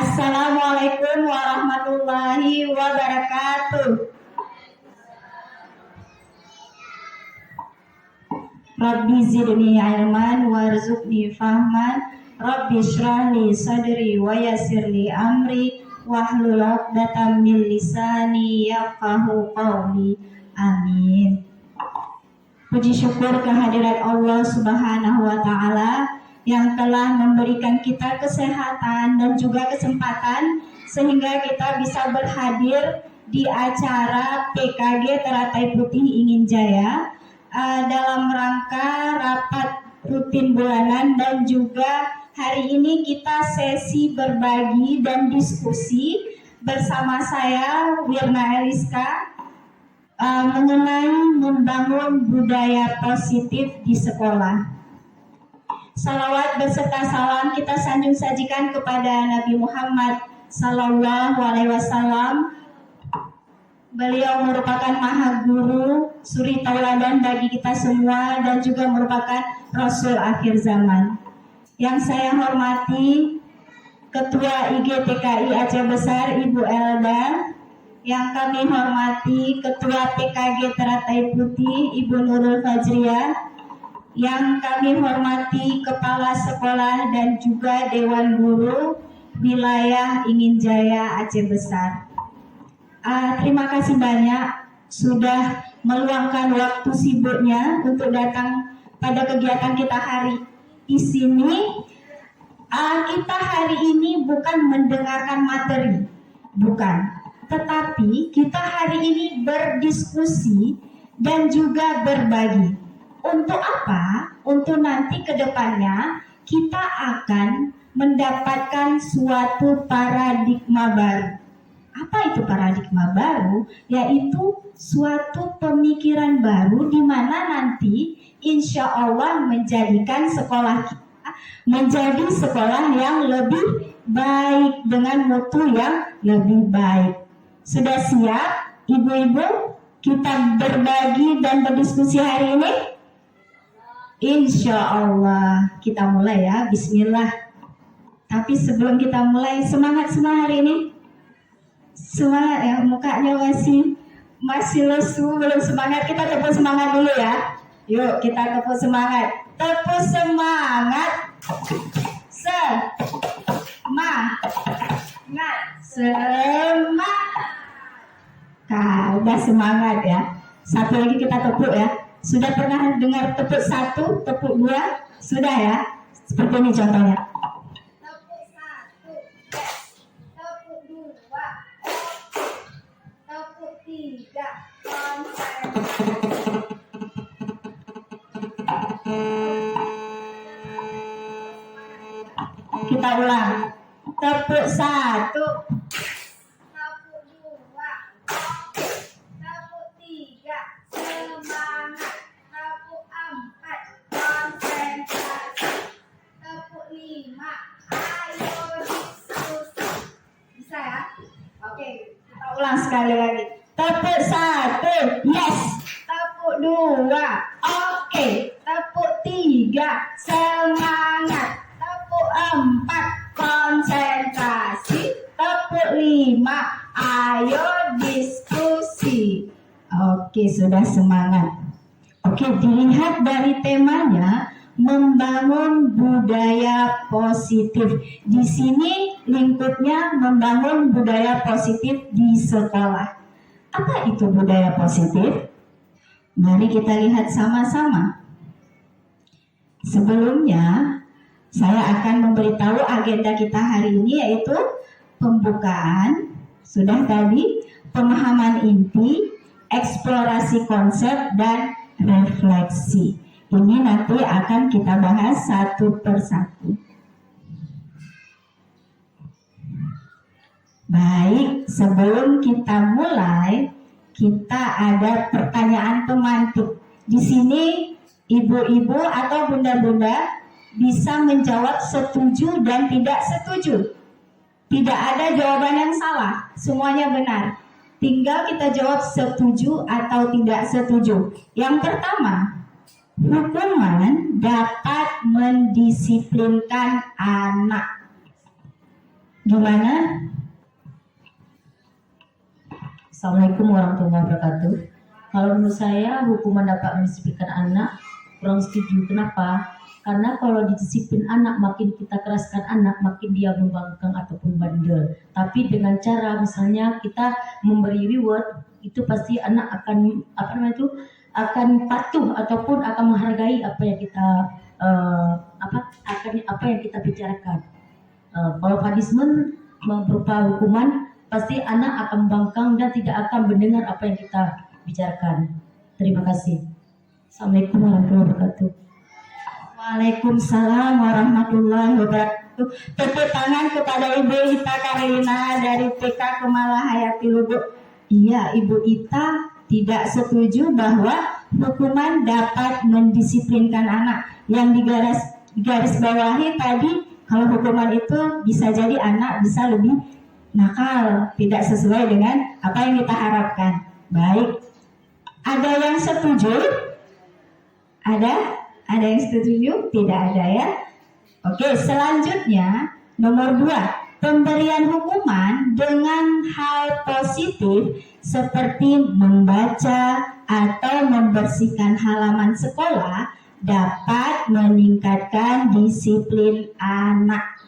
Assalamualaikum warahmatullahi wabarakatuh. Rabbi zidni ilman warzuqni fahman. Rabbi shrah li sadri wa yassir li amri wahlul 'uqdatam min lisani yafqahu qawli. Amin. Puji syukur kehadirat Allah Subhanahu wa taala yang telah memberikan kita kesehatan dan juga kesempatan sehingga kita bisa berhadir di acara PKG Teratai Putih Ingin Jaya dalam rangka rapat rutin bulanan, dan juga hari ini kita sesi berbagi dan diskusi bersama saya Wirna Eliska mengenai membangun budaya positif di sekolah. Salawat beserta salam kita sanjung sajikan kepada Nabi Muhammad Sallallahu Alaihi Wasallam. Beliau merupakan maha guru, suri tauladan bagi kita semua, dan juga merupakan Rasul akhir zaman. Yang saya hormati Ketua IGTKI Aceh Besar Ibu Elda, yang kami hormati Ketua PKG Teratai Putih Ibu Nurul Fajriah, yang kami hormati Kepala Sekolah dan juga Dewan Guru Wilayah Ingin Jaya Aceh Besar. Terima kasih banyak sudah meluangkan waktu sibuknya untuk datang pada kegiatan kita hari di sini. Kita hari ini bukan mendengarkan materi, bukan, tetapi kita hari ini berdiskusi dan juga berbagi. Untuk apa? Untuk nanti ke depannya kita akan mendapatkan suatu paradigma baru. Apa itu paradigma baru? Yaitu suatu pemikiran baru di mana nanti insya Allah menjadikan sekolah kita menjadi sekolah yang lebih baik dengan mutu yang lebih baik. Sudah siap ibu-ibu kita berbagi dan berdiskusi hari ini? Insya Allah kita mulai ya, bismillah. Tapi sebelum kita mulai, semangat semua hari ini. Semangat ya, mukanya masih lesu, belum semangat. Kita tepuk semangat dulu ya. Yuk kita tepuk semangat. Tepuk semangat. Semangat. Udah semangat ya. Satu lagi kita tepuk ya. Sudah pernah dengar tepuk satu, tepuk dua? Sudah ya? Seperti ini contohnya. Tepuk satu, tepuk dua, tepuk tiga, Kita ulang. Tepuk satu, tepuk dua, tepuk tiga, semangat. Tepuk empat, konsentrasi. Tepuk lima, ayo diskusi. Bisa ya? Oke, kita ulang sekali lagi. Tepuk satu, yes. Tepuk dua, oke. Tepuk tiga, semangat. Tepuk empat, konsentrasi. Tepuk lima, ayo diskusi. Oke, sudah semangat. Oke, dilihat dari temanya membangun budaya positif. Di sini lingkupnya membangun budaya positif di sekolah. Apa itu budaya positif? Mari kita lihat sama-sama. Sebelumnya, saya akan memberitahu agenda kita hari ini, yaitu pembukaan, sudah tadi, pemahaman inti, eksplorasi konsep, dan refleksi. Ini nanti akan kita bahas satu persatu. Baik, sebelum kita mulai, kita ada pertanyaan pemantik. Di sini ibu-ibu atau bunda-bunda bisa menjawab setuju dan tidak setuju. Tidak ada jawaban yang salah, semuanya benar. Tinggal kita jawab setuju atau tidak setuju. Yang pertama, hukuman dapat mendisiplinkan anak. Gimana? Assalamualaikum warahmatullahi wabarakatuh. Kalau menurut saya hukuman dapat mendisiplinkan anak kurang setuju. Kenapa? Karena kalau didisiplin anak, makin kita keraskan anak, makin dia membangkang ataupun bandel. Tapi dengan cara misalnya kita memberi reward, itu pasti anak akan akan patuh ataupun akan menghargai apa yang kita apa yang kita bicarakan. Kalau punishment berupa hukuman, pasti anak akan membangkang dan tidak akan mendengar apa yang kita bicarakan. Terima kasih. Assalamualaikum warahmatullahi wabarakatuh. Waalaikumsalam warahmatullahi wabarakatuh. Tepuk tangan kepada Ibu Ita Karina dari TK Kemala Hayati Lubuk. Iya, Ibu Ita tidak setuju bahwa hukuman dapat mendisiplinkan anak. Yang digaris bawahi tadi, kalau hukuman itu bisa jadi anak bisa lebih nakal, tidak sesuai dengan apa yang kita harapkan. Baik, ada yang setuju? Ada yang setuju? Tidak ada ya. Oke, selanjutnya nomor 2, pemberian hukuman dengan hal positif seperti membaca atau membersihkan halaman sekolah dapat meningkatkan disiplin anak.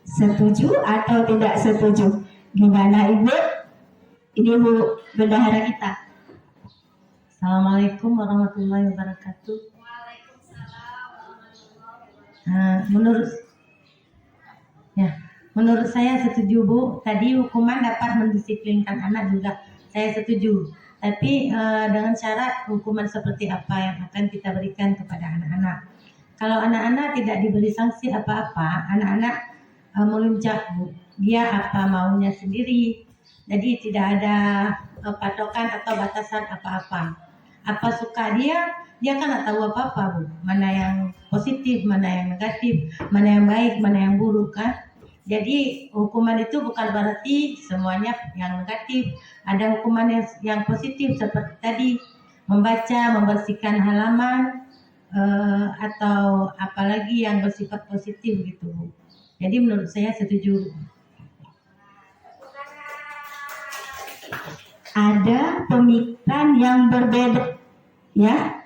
Setuju atau tidak setuju? Gimana Ibu? Ini Bu bendahara kita. Assalamualaikum warahmatullahi wabarakatuh. Waalaikumsalam warahmatullahi wabarakatuh. Menurut saya setuju Bu. Tadi hukuman dapat mendisiplinkan anak juga saya setuju. Tapi dengan syarat hukuman seperti apa yang akan kita berikan kepada anak-anak. Kalau anak-anak tidak diberi sanksi apa-apa, anak-anak melunjak Bu. Dia apa maunya sendiri. Jadi tidak ada patokan atau batasan apa-apa. Apa suka dia kan nggak tahu apa-apa Bu. Mana yang positif, mana yang negatif, mana yang baik, mana yang buruk kan. Jadi hukuman itu bukan berarti semuanya yang negatif. Ada hukuman yang positif seperti tadi membaca, membersihkan halaman, atau apalagi yang bersifat positif gitu Bu. Jadi menurut saya setuju. Ada pemikiran yang berbeda ya.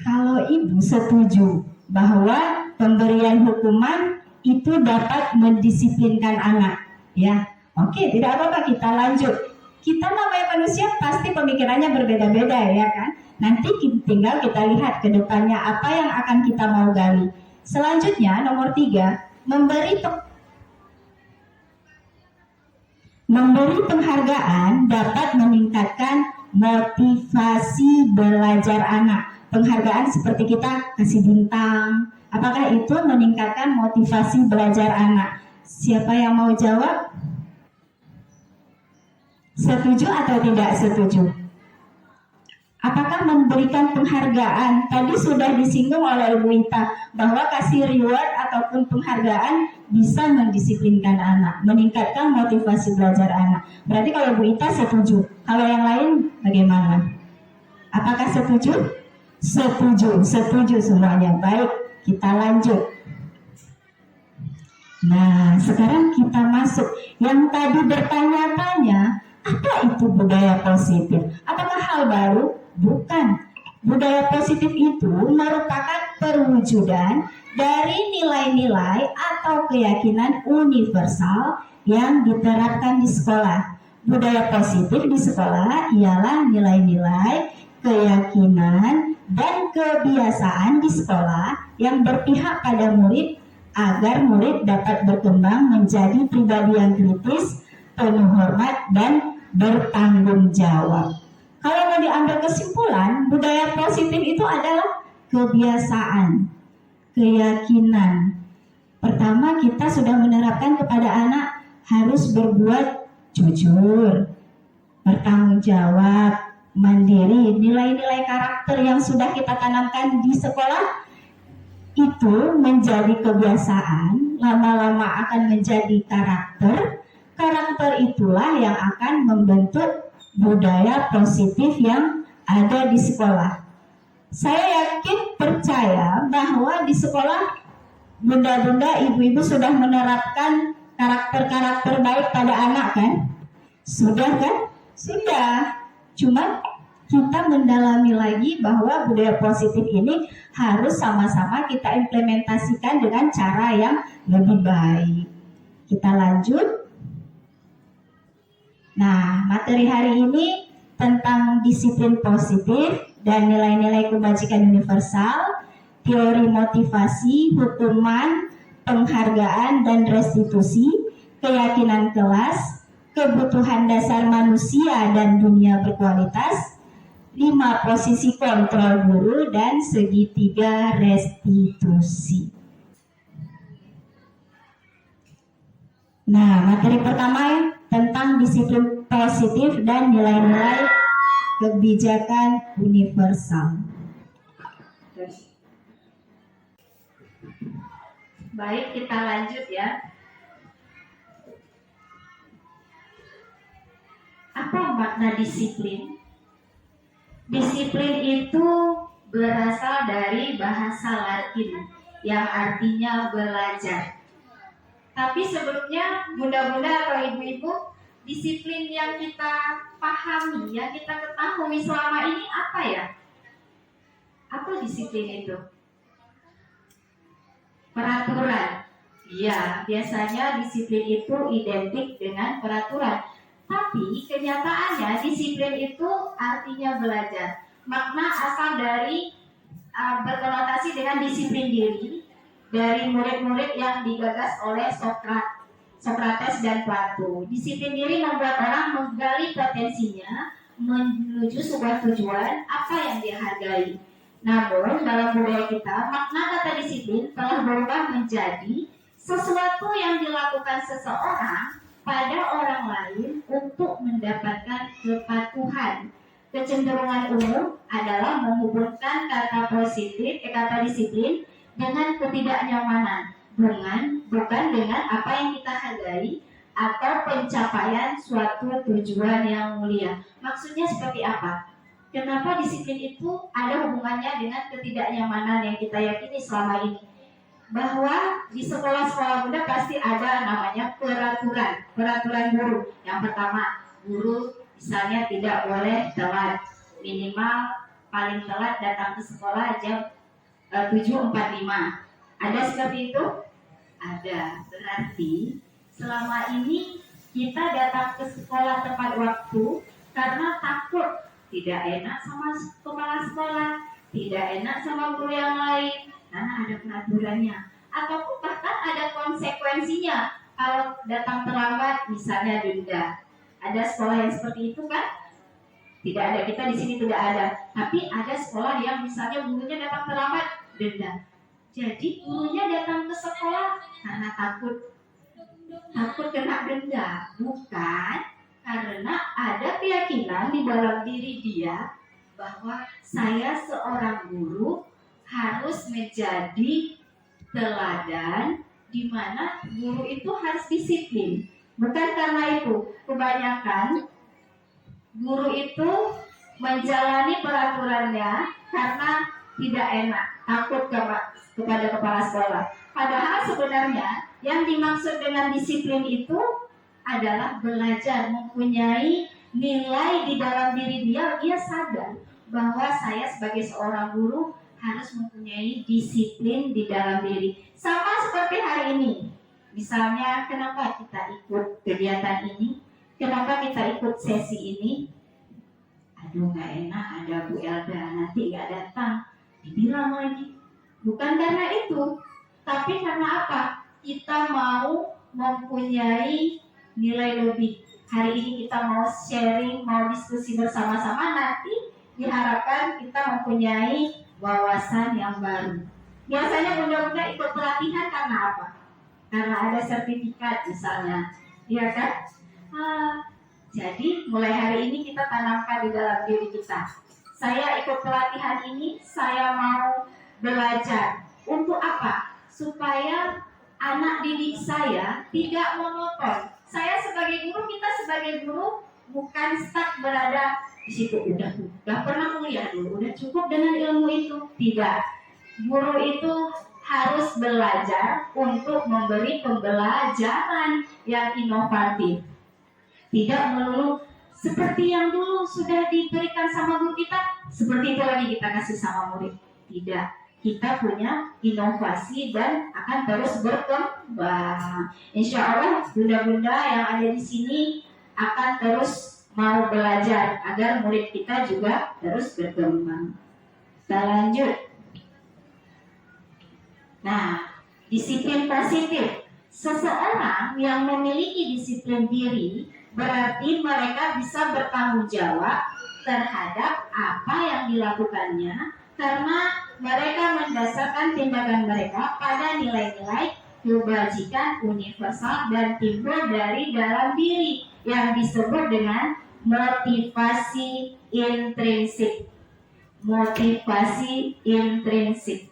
Kalau Ibu setuju bahwa pemberian hukuman itu dapat mendisiplinkan anak ya. Oke, tidak apa-apa, kita lanjut. Kita namanya manusia pasti pemikirannya berbeda-beda ya kan. Nanti tinggal kita lihat ke depannya apa yang akan kita mau gali. Selanjutnya nomor 3, memberi penghargaan dapat meningkatkan motivasi belajar anak. Penghargaan seperti kita kasih bintang. Apakah itu meningkatkan motivasi belajar anak? Siapa yang mau jawab? Setuju atau tidak setuju? Apakah memberikan penghargaan? Tadi sudah disinggung oleh Ibu Ita bahwa kasih reward ataupun penghargaan bisa mendisiplinkan anak, meningkatkan motivasi belajar anak. Berarti kalau Bu Ita setuju. Kalau yang lain bagaimana? Apakah setuju? Setuju semuanya. Baik, kita lanjut. Nah, sekarang kita masuk. Yang tadi bertanya-tanya, apa itu budaya positif? Apakah hal baru? Bukan. Budaya positif itu merupakan perwujudan dari nilai-nilai atau keyakinan universal yang diterapkan di sekolah. Budaya positif di sekolah ialah nilai-nilai, keyakinan, dan kebiasaan di sekolah yang berpihak pada murid agar murid dapat berkembang menjadi pribadi yang kritis, penuh hormat, dan bertanggung jawab. Kalau mau diambil kesimpulan, budaya positif itu adalah kebiasaan, keyakinan. Pertama, kita sudah menerapkan kepada anak harus berbuat jujur, bertanggung jawab, mandiri. Nilai-nilai karakter yang sudah kita tanamkan di sekolah itu menjadi kebiasaan, lama-lama akan menjadi karakter. Karakter itulah yang akan membentuk budaya positif yang ada di sekolah. Saya yakin percaya bahwa di sekolah bunda-bunda, ibu-ibu sudah menerapkan karakter-karakter baik pada anak kan? Sudah kan? Sudah. Cuma kita mendalami lagi bahwa budaya positif ini harus sama-sama kita implementasikan dengan cara yang lebih baik. Kita lanjut. Nah, materi hari ini tentang disiplin positif dan nilai-nilai kebajikan universal, teori motivasi, hukuman, penghargaan dan restitusi, keyakinan kelas, kebutuhan dasar manusia dan dunia berkualitas, 5 posisi kontrol guru, dan segitiga restitusi. Nah, materi pertama tentang disiplin positif dan nilai-nilai kebijakan universal. Baik, kita lanjut ya. Apa makna disiplin? Disiplin itu berasal dari bahasa Latin yang artinya belajar. Tapi sebelumnya bunda-bunda atau ibu-ibu, disiplin yang kita pahami, yang kita ketahui selama ini apa ya? Apa disiplin itu? Peraturan. Ya, biasanya disiplin itu identik dengan peraturan. Tapi kenyataannya disiplin itu artinya belajar. Makna asal dari berkonotasi dengan disiplin diri dari murid-murid yang digagas oleh Sokrates dan Plato. Disiplin diri membuat orang menggali potensinya menuju sebuah tujuan apa yang dia hargai. Namun dalam budaya kita, makna kata disiplin telah berubah menjadi sesuatu yang dilakukan seseorang pada orang lain untuk mendapatkan kepatuhan. Kecenderungan umum adalah menghubungkan kata disiplin dengan ketidaknyamanan, bukan dengan apa yang kita hargai atau pencapaian suatu tujuan yang mulia. Maksudnya seperti apa? Kenapa disiplin itu ada hubungannya dengan ketidaknyamanan yang kita yakini selama ini? Bahwa di sekolah-sekolah bunda pasti ada namanya peraturan guru. Yang pertama, guru misalnya tidak boleh telat, minimal paling telat datang ke sekolah jam 7.45. Ada seperti itu? Ada. Berarti selama ini kita datang ke sekolah tepat waktu karena takut tidak enak sama kepala sekolah, tidak enak sama guru yang lain, karena ada peraturannya. Ataupun bahkan ada konsekuensinya kalau datang terlambat, misalnya denda. Ada sekolah yang seperti itu kan? Tidak ada, kita di sini tidak ada. Tapi ada sekolah yang misalnya gurunya datang terlambat, denda. Jadi gurunya datang ke sekolah karena takut kena denda, bukan karena ada keyakinan di dalam diri dia bahwa saya seorang guru harus menjadi teladan di mana guru itu harus disiplin. Bukan karena itu, kebanyakan guru itu menjalani peraturannya karena tidak enak, takut kepada kepala sekolah. Padahal sebenarnya yang dimaksud dengan disiplin itu adalah belajar, mempunyai nilai di dalam diri dia sadar bahwa saya sebagai seorang guru harus mempunyai disiplin di dalam diri. Sama seperti hari ini. Misalnya, kenapa kita ikut kegiatan ini? Kenapa kita ikut sesi ini? Aduh, gak enak ada Bu Elda, nanti gak datang. Dibilang lagi. Bukan karena itu, tapi karena apa? Kita mau mempunyai nilai lebih. Hari ini kita mau sharing, mau diskusi bersama-sama, nanti diharapkan kita mempunyai wawasan yang baru. Biasanya bunda-bunda ikut pelatihan karena apa? Karena ada sertifikat misalnya, ya kan? Jadi mulai hari ini kita tanamkan di dalam diri kita. Saya ikut pelatihan ini, saya mau belajar. Untuk apa? Supaya anak didik saya tidak monoton. Saya sebagai guru, kita sebagai guru bukan stuck berada di situ. Udah pernah kuliah dulu, udah cukup dengan ilmu itu. Tidak. Guru itu harus belajar untuk memberi pembelajaran yang inovatif. Tidak melulu seperti yang dulu sudah diberikan sama guru kita, seperti itu lagi kita kasih sama murid. Tidak, kita punya inovasi dan akan terus berkembang. Insya Allah bunda-bunda yang ada di sini akan terus mau belajar agar murid kita juga terus berkembang. Kita lanjut. Nah, disiplin positif. Seseorang yang memiliki disiplin diri berarti mereka bisa bertanggung jawab terhadap apa yang dilakukannya karena mereka mendasarkan tindakan mereka pada nilai-nilai kebajikan universal dan timbul dari dalam diri yang disebut dengan motivasi intrinsik. Motivasi intrinsik.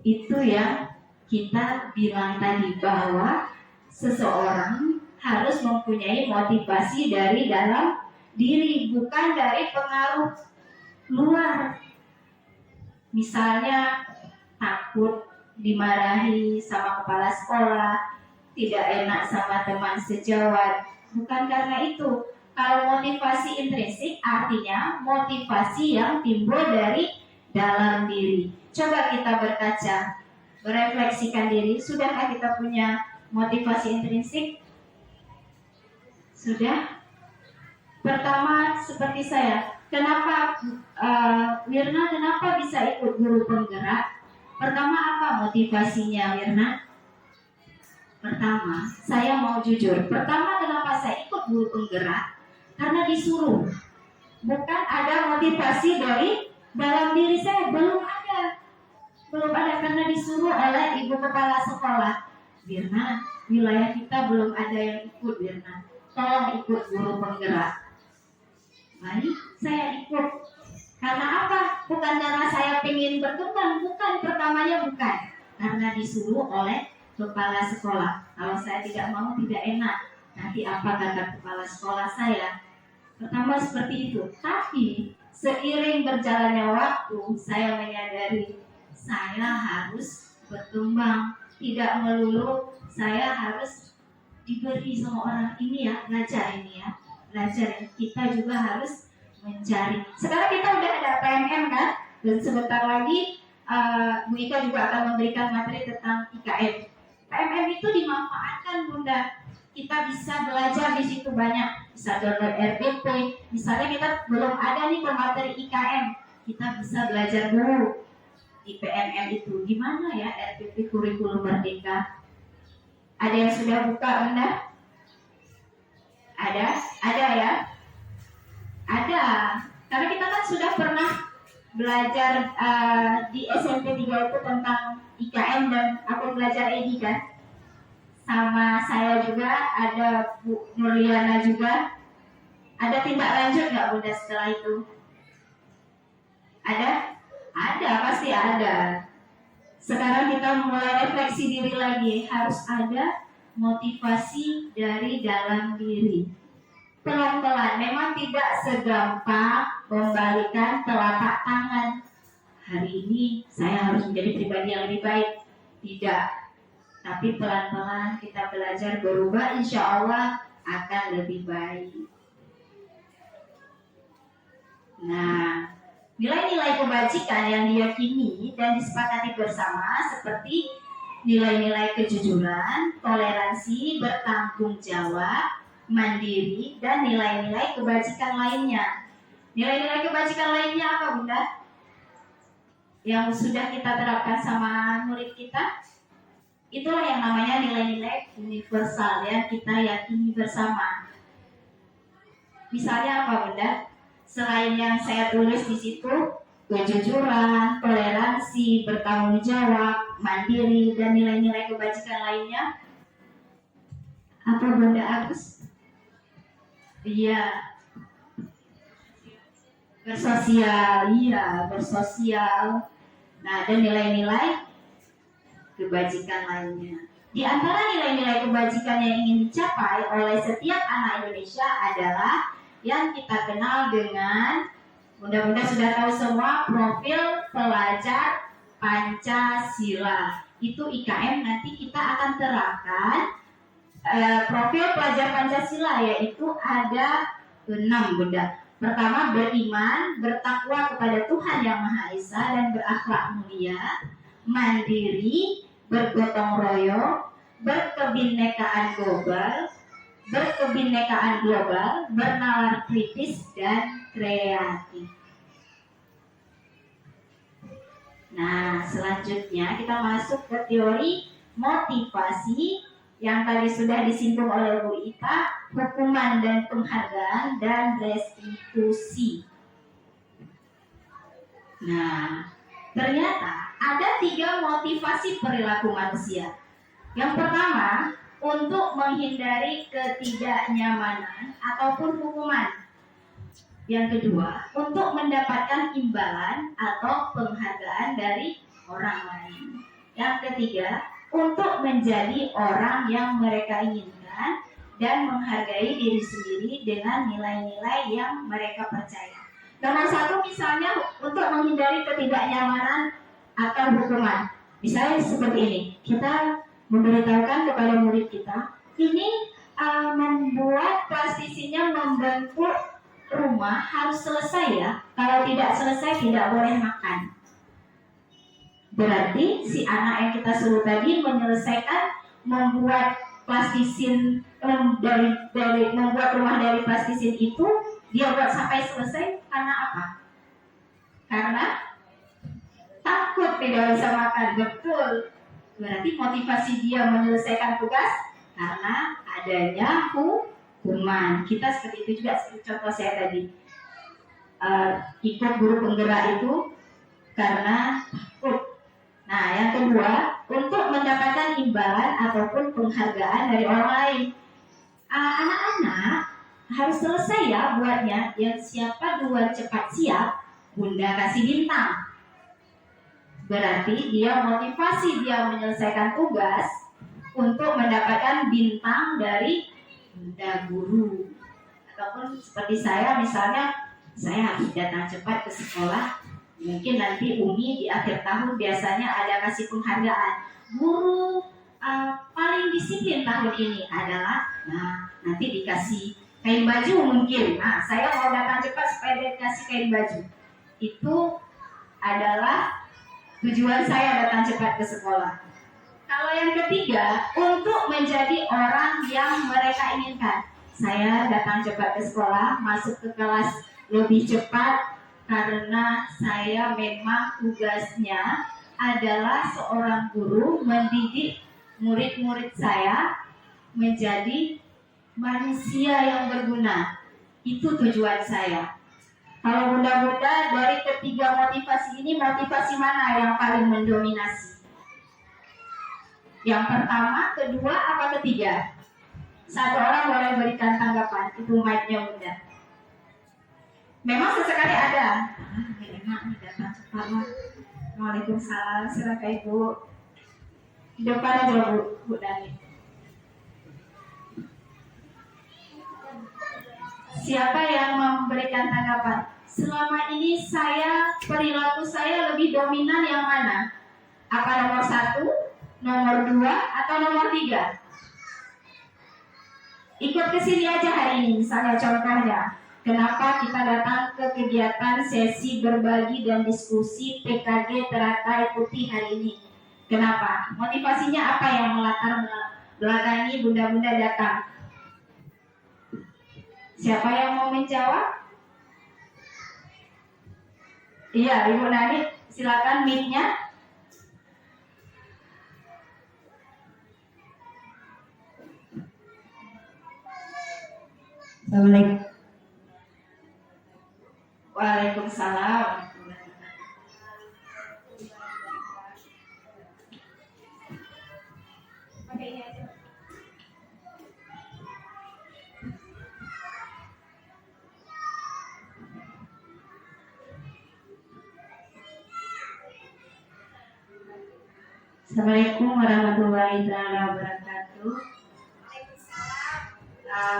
Itu yang kita bilang tadi bahwa seseorang harus mempunyai motivasi dari dalam diri, bukan dari pengaruh luar. Misalnya takut dimarahi sama kepala sekolah, tidak enak sama teman sejawat, bukan karena itu. Kalau motivasi intrinsik artinya motivasi yang timbul dari dalam diri. Coba kita berkaca, merefleksikan diri. Sudahkah kita punya motivasi intrinsik? Sudah? Pertama seperti saya. Kenapa Wirna kenapa bisa ikut guru penggerak? Pertama apa motivasinya Wirna? Pertama, saya mau jujur. Pertama kenapa saya ikut guru penggerak? Karena disuruh. Bukan ada motivasi dari dalam diri saya, belum ada karena disuruh oleh ibu kepala sekolah. Wirna, wilayah kita belum ada yang ikut. Wirna, tolong ikut guru penggerak. Baik, saya ikut. Karena apa? Bukan karena saya ingin berkembang, bukan, pertamanya bukan. Karena disuruh oleh kepala sekolah. Kalau saya tidak mau, tidak enak. Nanti apa kata kepala sekolah saya? Pertama seperti itu. Tapi seiring berjalannya waktu, saya menyadari saya harus berkembang. Tidak melulu saya harus diberi sama orang ini ya, belajar ini ya. Belajar, kita juga harus mencari. Sekarang kita udah ada PMM kan? Dan sebentar lagi Bu Ika juga akan memberikan materi tentang IKM. PMM itu dimanfaatkan Bunda. Kita bisa belajar di situ banyak, bisa download RPP. Misalnya kita belum ada nih materi IKM, kita bisa belajar dulu di PMM itu. Gimana ya RPP Kurikulum Merdeka? Ada yang sudah buka Bunda? Ada ya? Ada. Karena kita kan sudah pernah belajar di SMP 3 itu tentang IKM dan aku belajar EDI kan? Sama saya juga, ada Bu Nurliana juga. Ada tindak lanjut nggak Bunda setelah itu? Ada? Ada, pasti ada. Sekarang kita mulai refleksi diri lagi. Harus ada motivasi dari dalam diri. Pelan-pelan, memang tidak segampang membalikan telapak tangan. Hari ini saya harus menjadi pribadi yang lebih baik. Tidak. Tapi pelan-pelan kita belajar berubah, insya Allah akan lebih baik. Nah, nilai-nilai kebajikan yang diyakini dan disepakati bersama seperti nilai-nilai kejujuran, toleransi, bertanggung jawab, mandiri, dan nilai-nilai kebajikan lainnya. Nilai-nilai kebajikan lainnya apa Bunda? Yang sudah kita terapkan sama murid kita? Itulah yang namanya nilai-nilai universal yang kita yakini bersama. Misalnya apa Bunda? Selain yang saya tulis di situ, kejujuran, toleransi, bertanggung jawab, mandiri, dan nilai-nilai kebajikan lainnya. Apa Bunda Agus? Iya. Bersosial, iya, bersosial. Nah, dan nilai-nilai kebajikan lainnya. Di antara nilai-nilai kebajikan yang ingin dicapai oleh setiap anak Indonesia adalah yang kita kenal dengan, mudah-mudahan sudah tahu semua, profil pelajar Pancasila. Itu IKM nanti kita akan terapkan profil pelajar Pancasila, yaitu ada 6 bunda. Pertama, beriman, bertakwa kepada Tuhan Yang Maha Esa dan berakhlak mulia, mandiri, bergotong royong, berkebinekaan global, bernalar kritis dan kreatif. Nah, selanjutnya kita masuk ke teori motivasi yang tadi sudah disinggung oleh Bu Ita, hukuman dan penghargaan dan restitusi. Nah, ternyata ada 3 motivasi perilaku manusia. Yang pertama, untuk menghindari ketidaknyamanan ataupun hukuman. Yang kedua, untuk mendapatkan imbalan atau penghargaan dari orang lain. Yang ketiga, untuk menjadi orang yang mereka inginkan dan menghargai diri sendiri dengan nilai-nilai yang mereka percaya. Nomor 1 misalnya untuk menghindari ketidaknyamanan atau hukuman. Misalnya seperti ini, kita memberitahukan kepada murid kita, ini membuat plastisinya membentuk rumah harus selesai ya. Kalau tidak selesai tidak boleh makan. Berarti si anak yang kita suruh tadi menyelesaikan membuat plastisin membuat rumah dari plastisin itu, dia buat sampai selesai karena apa? Karena takut tidak bisa makan. Betul. Berarti motivasi dia menyelesaikan tugas karena adanya hukuman. Kita seperti itu juga, seperti contoh saya tadi, ikut guru penggerak itu karena takut. Nah, yang kedua, untuk mendapatkan imbalan ataupun penghargaan dari orang lain. Anak-anak harus selesai ya buatnya. Yang siapa duluan cepat siap, bunda kasih bintang. Berarti dia motivasi dia menyelesaikan tugas untuk mendapatkan bintang dari bunda guru. Ataupun seperti saya, misalnya saya harus datang cepat ke sekolah. Mungkin nanti Umi di akhir tahun biasanya ada kasih penghargaan. Guru paling disiplin tahun ini adalah, nah nanti dikasih kain baju mungkin. Nah, saya mau datang cepat supaya dikasih kain baju. Itu adalah tujuan saya datang cepat ke sekolah. Kalau yang ketiga, untuk menjadi orang yang mereka inginkan. Saya datang cepat ke sekolah, masuk ke kelas lebih cepat, karena saya memang tugasnya adalah seorang guru mendidik murid-murid saya menjadi manusia yang berguna. Itu tujuan saya. Kalau bunda-bunda dari ketiga motivasi ini, motivasi mana yang paling mendominasi? Yang pertama, kedua, apa ketiga? Satu orang boleh berikan tanggapan. Itu mic-nya bunda. Memang sesekali ada. Enak nih datang cepat. Waalaikumsalam. Silakan Ibu. Di depan aja Bu Dani. Siapa yang memberikan tanggapan? Selama ini perilaku saya lebih dominan yang mana? Apa nomor 1, nomor 2, atau nomor 3? Ikut ke sini aja hari ini. Misalnya contohnya, kenapa kita datang ke kegiatan sesi berbagi dan diskusi PKG Teratai Putih hari ini? Kenapa? Motivasinya apa yang melatar belakangi bunda-bunda datang? Siapa yang mau menjawab? Iya, Ibu Nani, silakan mic-nya. Assalamualaikum. Waalaikumsalam. Assalamualaikum warahmatullahi wabarakatuh.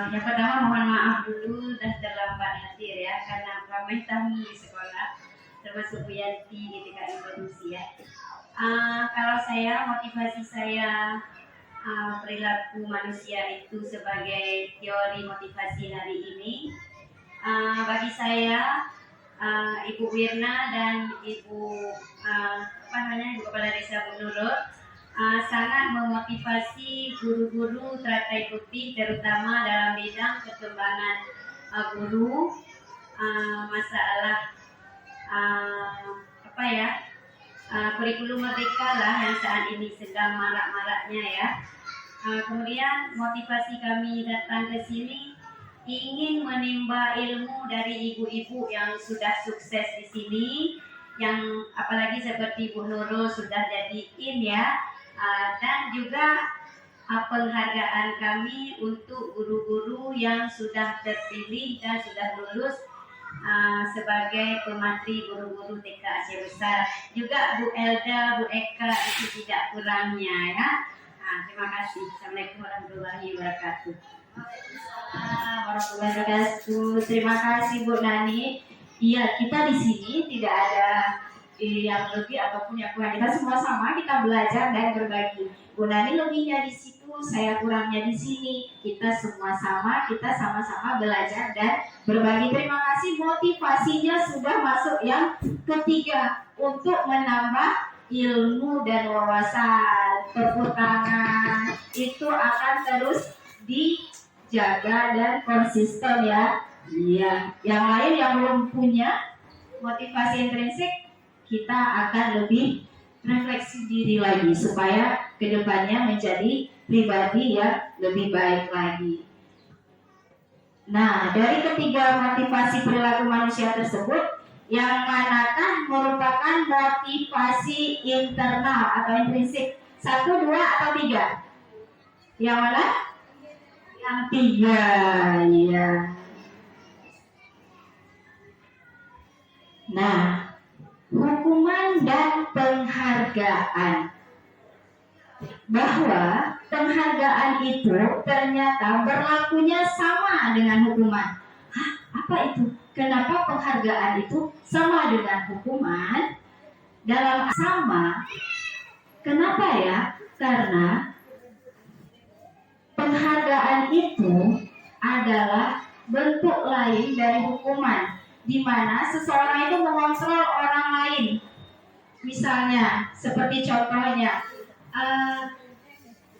Yang pertama mohon maaf dulu dan terlambat hadir ya, karena ramai tamu di sekolah, termasuk Bu Yanti di DKI Indonesia. Kalau saya, motivasi saya perilaku manusia itu sebagai teori motivasi hari ini, bagi saya, Ibu Wirna dan Ibu Ibu Kepala Desa Bu Nurul sangat memotivasi guru-guru teratai putih, terutama dalam bidang perkembangan guru, masalah kurikulum merdeka lah yang saat ini sedang marak-maraknya ya. Kemudian motivasi kami datang ke sini ingin menimba ilmu dari ibu-ibu yang sudah sukses di sini, yang apalagi seperti Bu Nurul sudah jadi ya, dan juga penghargaan kami untuk guru-guru yang sudah terpilih dan sudah lulus sebagai pematri guru-guru TK Aceh Besar. Juga Bu Elda, Bu Eka itu tidak kurangnya ya. Terima kasih. Assalamualaikum warahmatullahi wabarakatuh. Warahmatullahi wabarakatuh. Terima kasih Bu Nani. Iya, kita di sini tidak ada yang lebih ataupun yang kurang. Kita semua sama, kita belajar dan berbagi. Bu Nani lebihnya di situ, saya kurangnya di sini. Kita semua sama, kita sama-sama belajar dan berbagi. Terima kasih, motivasinya sudah masuk yang ketiga untuk menambah ilmu dan wawasan. Tepuk tangan. Itu akan terus dijaga dan konsisten ya. Iya. Yang lain yang belum punya motivasi intrinsik, kita akan lebih refleksi diri lagi supaya kedepannya menjadi pribadi yang lebih baik lagi. Nah, dari ketiga motivasi perilaku manusia tersebut, yang manakah merupakan motivasi internal atau intrinsik? 1, 2, atau 3? Yang mana? Yang 3, ya. Nah, hukuman dan penghargaan. Bahwa penghargaan itu ternyata berlakunya sama dengan hukuman. Hah, apa itu? Kenapa penghargaan itu sama dengan hukuman? Dalam sama, kenapa ya? Karena penghargaan itu adalah bentuk lain dari hukuman, di mana seseorang itu mengontrol orang lain. Misalnya, seperti contohnya,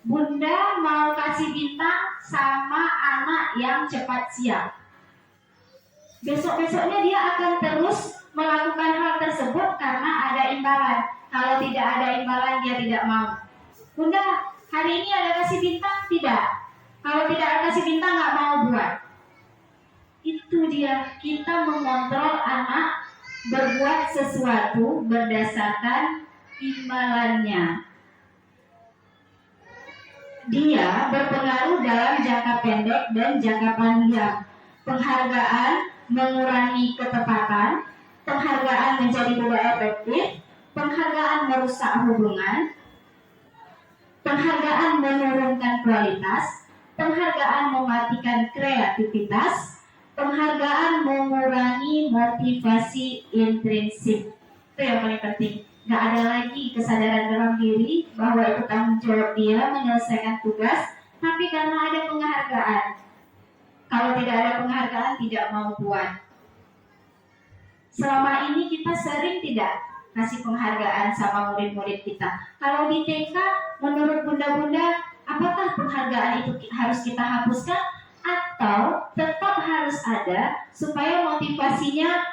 Bunda mau kasih bintang sama anak yang cepat siap. Besok-besoknya dia akan terus melakukan hal tersebut karena ada imbalan. Kalau tidak ada imbalan, dia tidak mau. Bunda, hari ini ada kasih bintang? Tidak. Kalau tidak ada kasih bintang, nggak mau buat. Itu dia, kita mengontrol anak berbuat sesuatu berdasarkan imbalannya. Dia berpengaruh dalam jangka pendek dan jangka panjang. Penghargaan mengurangi ketepatan, penghargaan menjadi tidak efektif, penghargaan merusak hubungan, penghargaan menurunkan kualitas, penghargaan mematikan kreativitas, penghargaan mengurangi motivasi intrinsik. Itu yang paling penting. Gak ada lagi kesadaran dalam diri bahwa itu tanggung jawab dia menyelesaikan tugas, tapi karena ada penghargaan. Kalau tidak ada penghargaan, tidak mau buat. Selama ini kita sering tidak kasih penghargaan sama murid-murid kita. Kalau di TK, menurut bunda-bunda, apakah penghargaan itu harus kita hapuskan? Atau tetap harus ada supaya motivasinya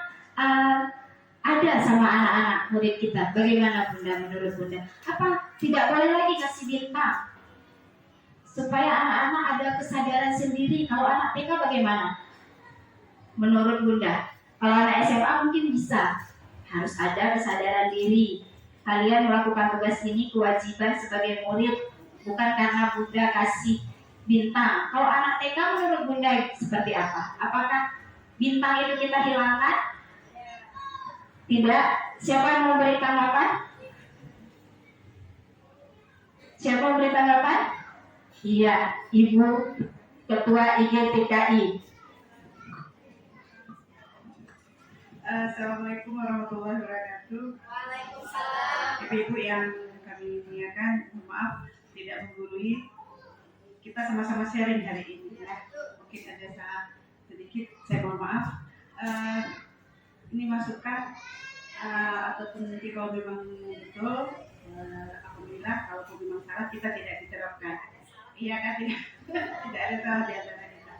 ada sama anak-anak murid kita? Bagaimana bunda, menurut bunda? Apa tidak boleh lagi kasih bintang? Supaya anak-anak ada kesadaran sendiri. Kalau anak TK bagaimana? Menurut bunda, kalau anak SMA mungkin bisa. Harus ada kesadaran diri. Kalian melakukan tugas ini kewajiban sebagai murid, bukan karena bunda kasih bintang. Kalau anak TK menurut bunda seperti apa? Apakah bintang itu kita hilangkan? Tidak. Siapa yang mau beri tanggapan? Siapa yang beri tanggapan? Iya, Ibu Ketua IGTKI. Assalamualaikum warahmatullahi wabarakatuh. Waalaikumsalam. Ibu yang kami muliakan, mohon maaf tidak menggurui. Kita sama-sama sharing hari ini ya. Mungkin ada salah sedikit, saya mohon maaf. Ini masukan ataupun nanti kalau memang betul, alhamdulillah. Kalau memang salah kita tidak diterapkan. Iya kan, tidak ada salah di antara kita.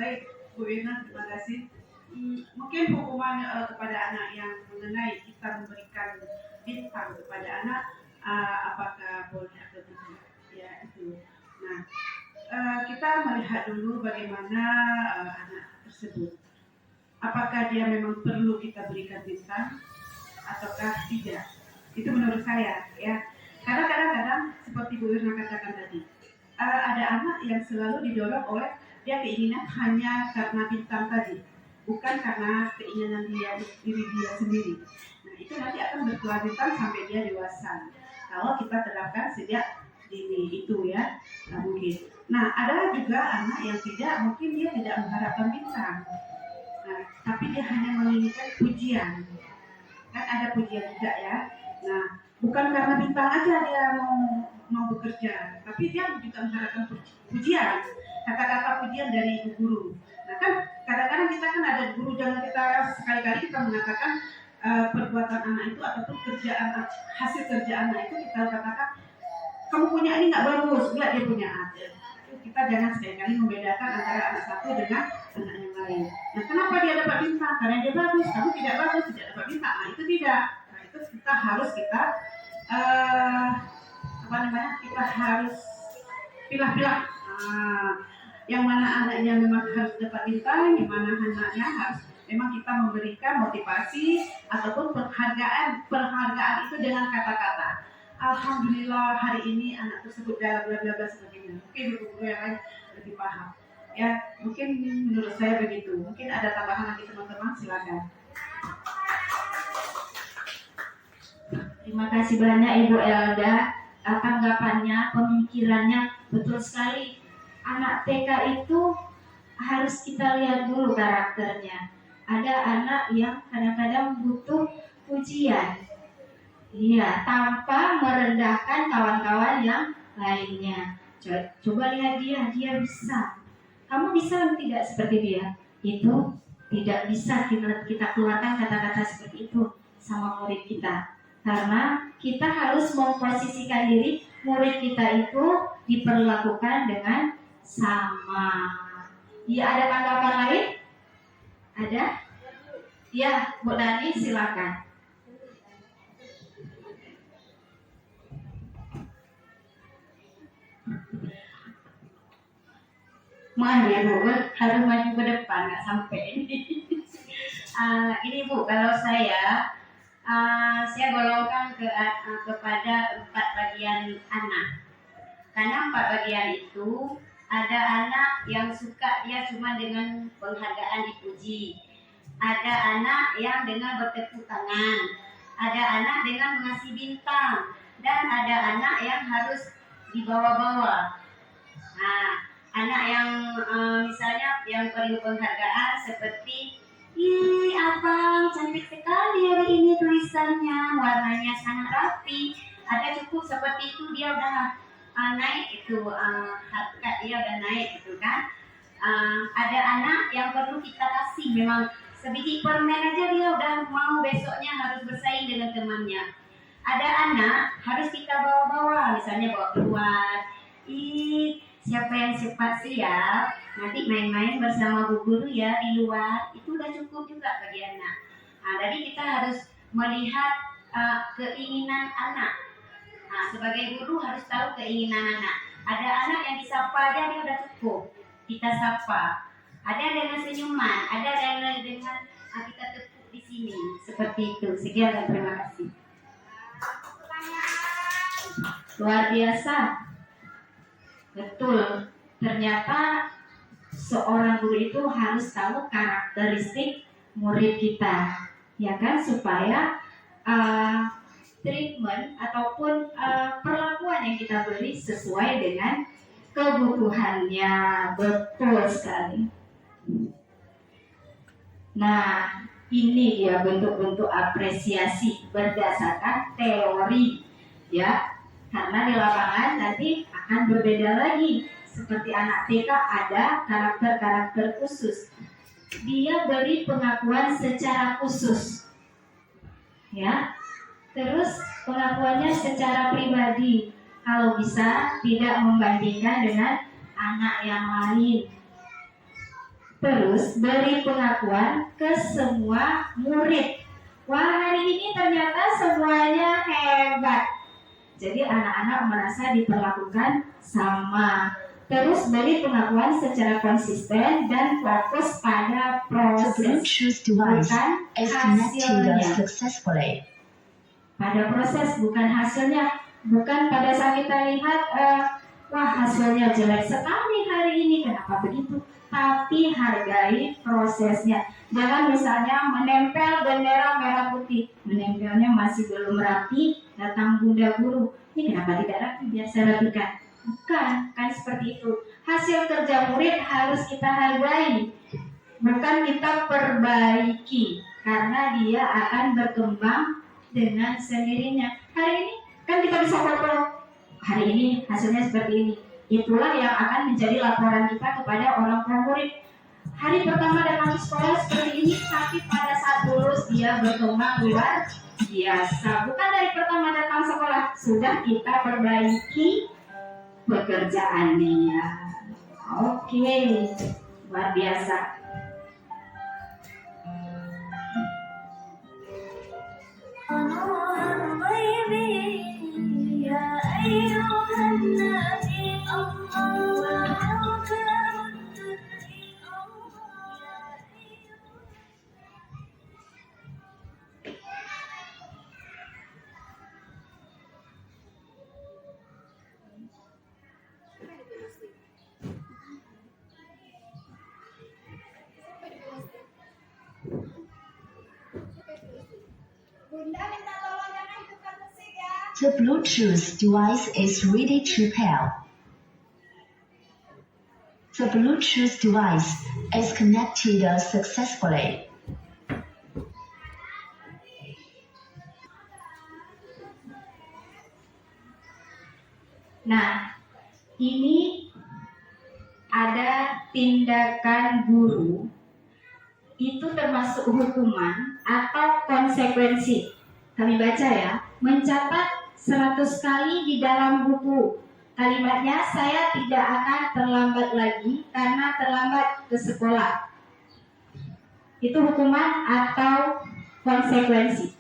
Baik, Bu Irna, terima kasih. Mungkin hukuman kepada anak yang mengenai kita memberikan bintang kepada anak, apakah boleh atau tidak? Ya itu. Nah, kita melihat dulu bagaimana anak tersebut. Apakah dia memang perlu kita berikan bintang ataukah tidak? Itu menurut saya ya. Karena kadang-kadang seperti Bu Irna katakan tadi, ada anak yang selalu didorong oleh dia keinginan hanya karena bintang tadi, bukan karena keinginan diri dia sendiri. Nah itu nanti akan berkelanjutan sampai dia dewasa. Kalau kita terapkan sejak dini itu ya, mungkin. Nah ada juga anak yang tidak, mungkin dia tidak mengharapkan bintang, tapi dia hanya menginginkan pujian. Kan ada pujian juga ya. Nah bukan karena bintang aja dia mau bekerja, tapi dia juga mengharapkan pujian, kata-kata pujian dari ibu guru. Nah kan kadang-kadang kita kan ada guru, jangan kita sekali-kali kita mengatakan perbuatan anak itu ataupun hasil kerja anak itu kita katakan kamu punya ini nggak bagus, nggak dia punya ada. Kita jangan sekali-kali membedakan antara anak satu dengan anak yang lain. Nah kenapa dia dapat bintang? Karena dia bagus, kamu tidak bagus, tidak dapat bintang. Nah itu tidak. Nah itu kita harus kita harus pilah-pilah. Yang mana anaknya memang harus dapat bintang, yang mana anaknya harus memang kita memberikan motivasi ataupun penghargaan itu dengan kata-kata. Alhamdulillah hari ini anak tersebut bla bla bla sebagainya. Mungkin guru yang lain lebih paham. Ya, mungkin menurut saya begitu. Mungkin ada tambahan lagi teman-teman, silakan. Terima kasih banyak Ibu Elda. Tanggapannya, pemikirannya betul sekali. Anak TK itu harus kita lihat dulu karakternya. Ada anak yang kadang-kadang butuh pujian, iya, tanpa merendahkan kawan-kawan yang lainnya. Coba lihat dia bisa. Kamu bisa tidak seperti dia? Itu tidak bisa kita keluarkan kata-kata seperti itu sama murid kita. Karena kita harus memposisikan diri murid kita itu diperlakukan dengan sama. Ya, ada tanggapan lain? Ada? Ya, Bu Nani silakan. Maaf ya Bu, harus maju ke depan, nggak sampai ini. Ini Bu, kalau saya golongkan kepada 4 bagian anak. Karena 4 bagian itu ada anak yang suka dia cuma dengan penghargaan dipuji, ada anak yang dengan bertepuk tangan, ada anak dengan mengasih bintang, dan ada anak yang harus dibawa-bawa. Nah, anak yang misalnya yang perlu penghargaan seperti, ih abang cantik sekali hari ini tulisannya, warnanya sangat rapi. Ada cukup seperti itu dia udah naik itu, harkat dia udah naik itu kan. Ada anak yang perlu kita kasih, memang sebiji permen aja dia udah mau besoknya harus bersaing dengan temannya. Ada anak harus kita bawa-bawa, misalnya bawa keluar, siapa yang cepat siap nanti main-main bersama bu guru ya di luar, itu udah cukup juga bagi anak. Nah, jadi kita harus melihat keinginan anak. Nah, sebagai guru harus tahu keinginan anak. Ada anak yang disapa aja dia udah cukup, kita sapa. Ada dengan senyuman, ada dengan kita tepuk di sini, seperti itu. Sekian dan terima kasih. Luar biasa. Betul, ternyata seorang guru itu harus tahu karakteristik murid kita, ya kan, supaya treatment ataupun perlakuan yang kita beri sesuai dengan kebutuhannya. Betul sekali. Nah, ini dia bentuk-bentuk apresiasi berdasarkan teori. ya, karena di lapangan nanti akan berbeda lagi. Seperti anak TK ada karakter-karakter khusus. Dia beri pengakuan secara khusus, ya. Terus pengakuannya secara pribadi, kalau bisa tidak membandingkan dengan anak yang lain. Terus beri pengakuan ke semua murid. Wah, hari ini ternyata semuanya hebat. Jadi anak-anak merasa diperlakukan sama. Terus beri pengakuan secara konsisten dan fokus pada The proses, Bluetooth device bukan is connected hasilnya. successfully. Pada proses, bukan hasilnya. Bukan pada saat kita lihat, wah hasilnya jelek sekali hari ini, kenapa begitu? Tapi hargai prosesnya. Jangan misalnya menempel bendera merah putih, menempelnya masih belum rapi, datang bunda guru, ini kenapa tidak rapi, biar saya rapikan. Bukan, kan seperti itu. Hasil kerja murid harus kita hargai, bukan kita perbaiki, karena dia akan berkembang dengan sendirinya. Hari ini kan kita bisa foto, hari ini hasilnya seperti ini. Itulah yang akan menjadi laporan kita kepada orang tua murid. Hari pertama datang ke sekolah seperti ini, tapi pada saat lulus dia berkembang luar biasa. Bukan dari pertama datang sekolah, sudah kita perbaiki pekerjaannya. Oke, luar biasa. The Bluetooth device is ready to pair. The Bluetooth device is connected successfully. Nah, ini ada tindakan guru, itu termasuk hukuman atau konsekuensi. Kami baca ya, mencatat 100 kali di dalam buku. Kalimatnya, saya tidak akan terlambat lagi karena terlambat ke sekolah. Itu hukuman atau konsekuensi.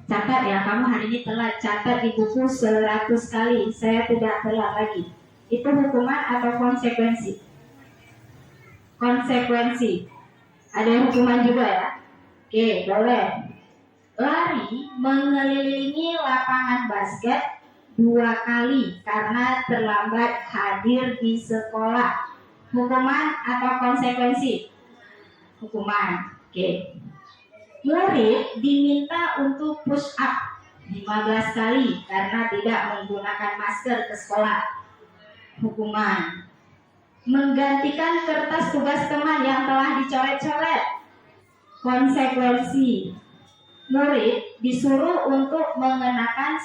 Catat ya, kamu hari ini telat, catat di buku 100 kali, saya tidak telat lagi. Itu hukuman atau konsekuensi? Konsekuensi. Ada hukuman juga ya? Oke, boleh. Lari mengelilingi lapangan basket 2 kali karena terlambat hadir di sekolah. Hukuman atau konsekuensi? Hukuman. Oke. Murid diminta untuk push up 15 kali karena tidak menggunakan masker ke sekolah. Hukuman. Menggantikan kertas tugas teman yang telah dicoret-coret. Konsekuensi. Murid disuruh untuk mengenakan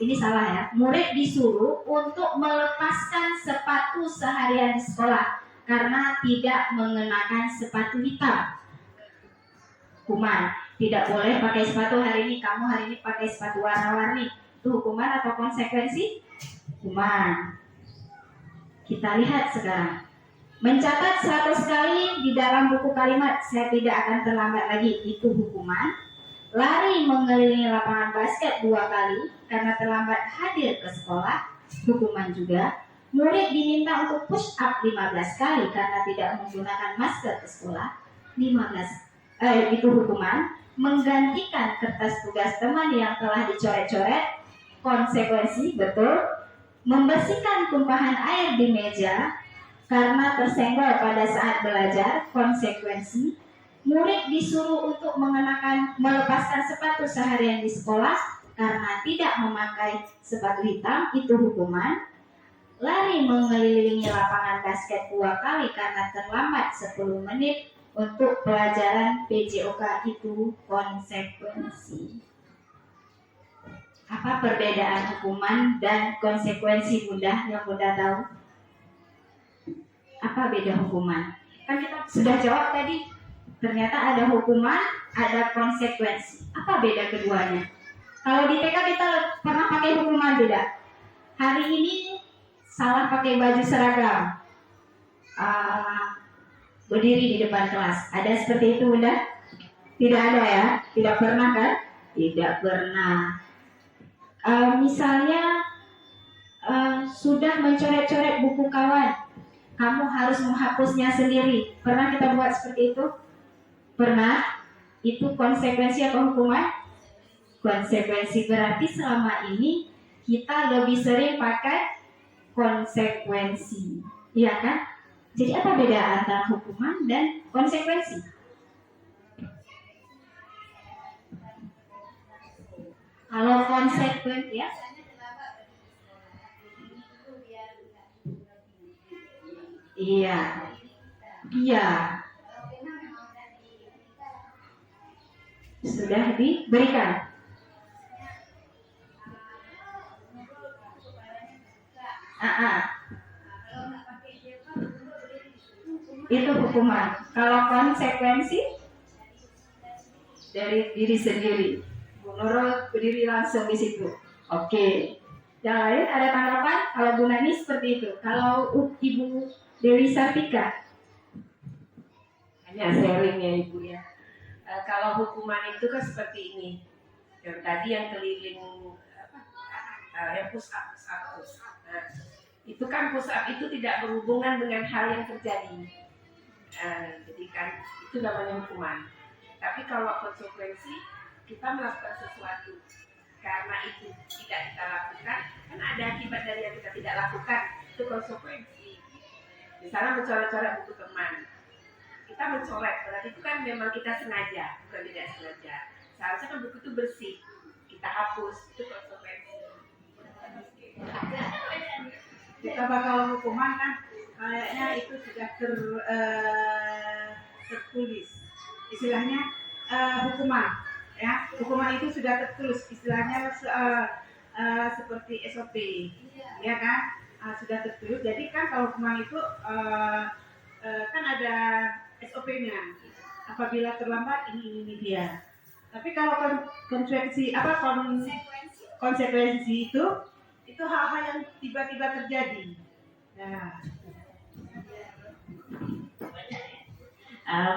ini salah ya. Murid disuruh untuk melepaskan sepatu seharian di sekolah karena tidak mengenakan sepatu hitam. Hukuman, tidak boleh pakai sepatu hari ini, kamu hari ini pakai sepatu warna-warni. Itu hukuman atau konsekuensi? Hukuman. Kita lihat sekarang. Mencatat 100 kali di dalam buku kalimat, saya tidak akan terlambat lagi. Itu hukuman. Lari mengelilingi lapangan basket 2 kali karena terlambat hadir ke sekolah. Hukuman juga. Murid diminta untuk push up 15 kali karena tidak menggunakan masker ke sekolah. Itu hukuman. Menggantikan kertas tugas teman yang telah dicoret-coret. Konsekuensi, betul. Membersihkan tumpahan air di meja karena tersenggol pada saat belajar. Konsekuensi. Murid disuruh untuk melepaskan sepatu seharian di sekolah karena tidak memakai sepatu hitam. Itu hukuman. Lari mengelilingi lapangan basket 2 kali karena terlambat 10 menit untuk pelajaran PJOK. Itu konsekuensi. Apa perbedaan hukuman dan konsekuensi Bunda yang Bunda tahu? Apa beda hukuman? Kan kita sudah jawab tadi. Ternyata ada hukuman, ada konsekuensi. Apa beda keduanya? Kalau di TK kita pernah pakai hukuman tidak? Hari ini salah pakai baju seragam, berdiri di depan kelas. Ada seperti itu Bunda? Tidak ada ya? Tidak pernah kan? Tidak pernah. Misalnya sudah mencoret-coret buku kawan, kamu harus menghapusnya sendiri. Pernah kita buat seperti itu? Pernah? Itu konsekuensi atau hukuman? Konsekuensi. Berarti selama ini kita lebih sering pakai konsekuensi, iya kan? Jadi apa beda antara hukuman dan konsekuensi? Kalau konsekuensi ya, iya, iya, sudah diberikan. Itu hukuman. Kalau konsekuensi dari diri sendiri. Bu Nurul berdiri langsung di situ. Oke. Yang lain ada tanggapan? Kalau Bu Nani seperti itu. Kalau Ibu Dewi Sartika? Hanya sharing ya Ibu ya. Kalau hukuman itu kan seperti ini. Yang tadi yang keliling yang push up. Nah, itu kan push up itu tidak berhubungan dengan hal yang terjadi. Jadi kan itu namanya hukuman. Tapi kalau konsekuensi kita melakukan sesuatu karena itu tidak kita lakukan, kan ada akibat dari yang kita tidak lakukan, itu konsekuensi. Misalnya mencoret-coret buku teman, kita mencoret, berarti itu kan memang kita sengaja, bukan tidak sengaja. Seharusnya kan buku itu bersih, kita hapus, itu konsekuensi. Kita bakal hukuman kan kayaknya itu sudah tertulis, istilahnya hukuman. Ya, hukuman itu sudah tertulis, istilahnya seperti SOP, ya kan, sudah tertulis. Jadi kan kalau hukuman itu kan ada SOP-nya. Apabila terlambat ini dia. Tapi kalau konsekuensi itu hal-hal yang tiba-tiba terjadi. Nah.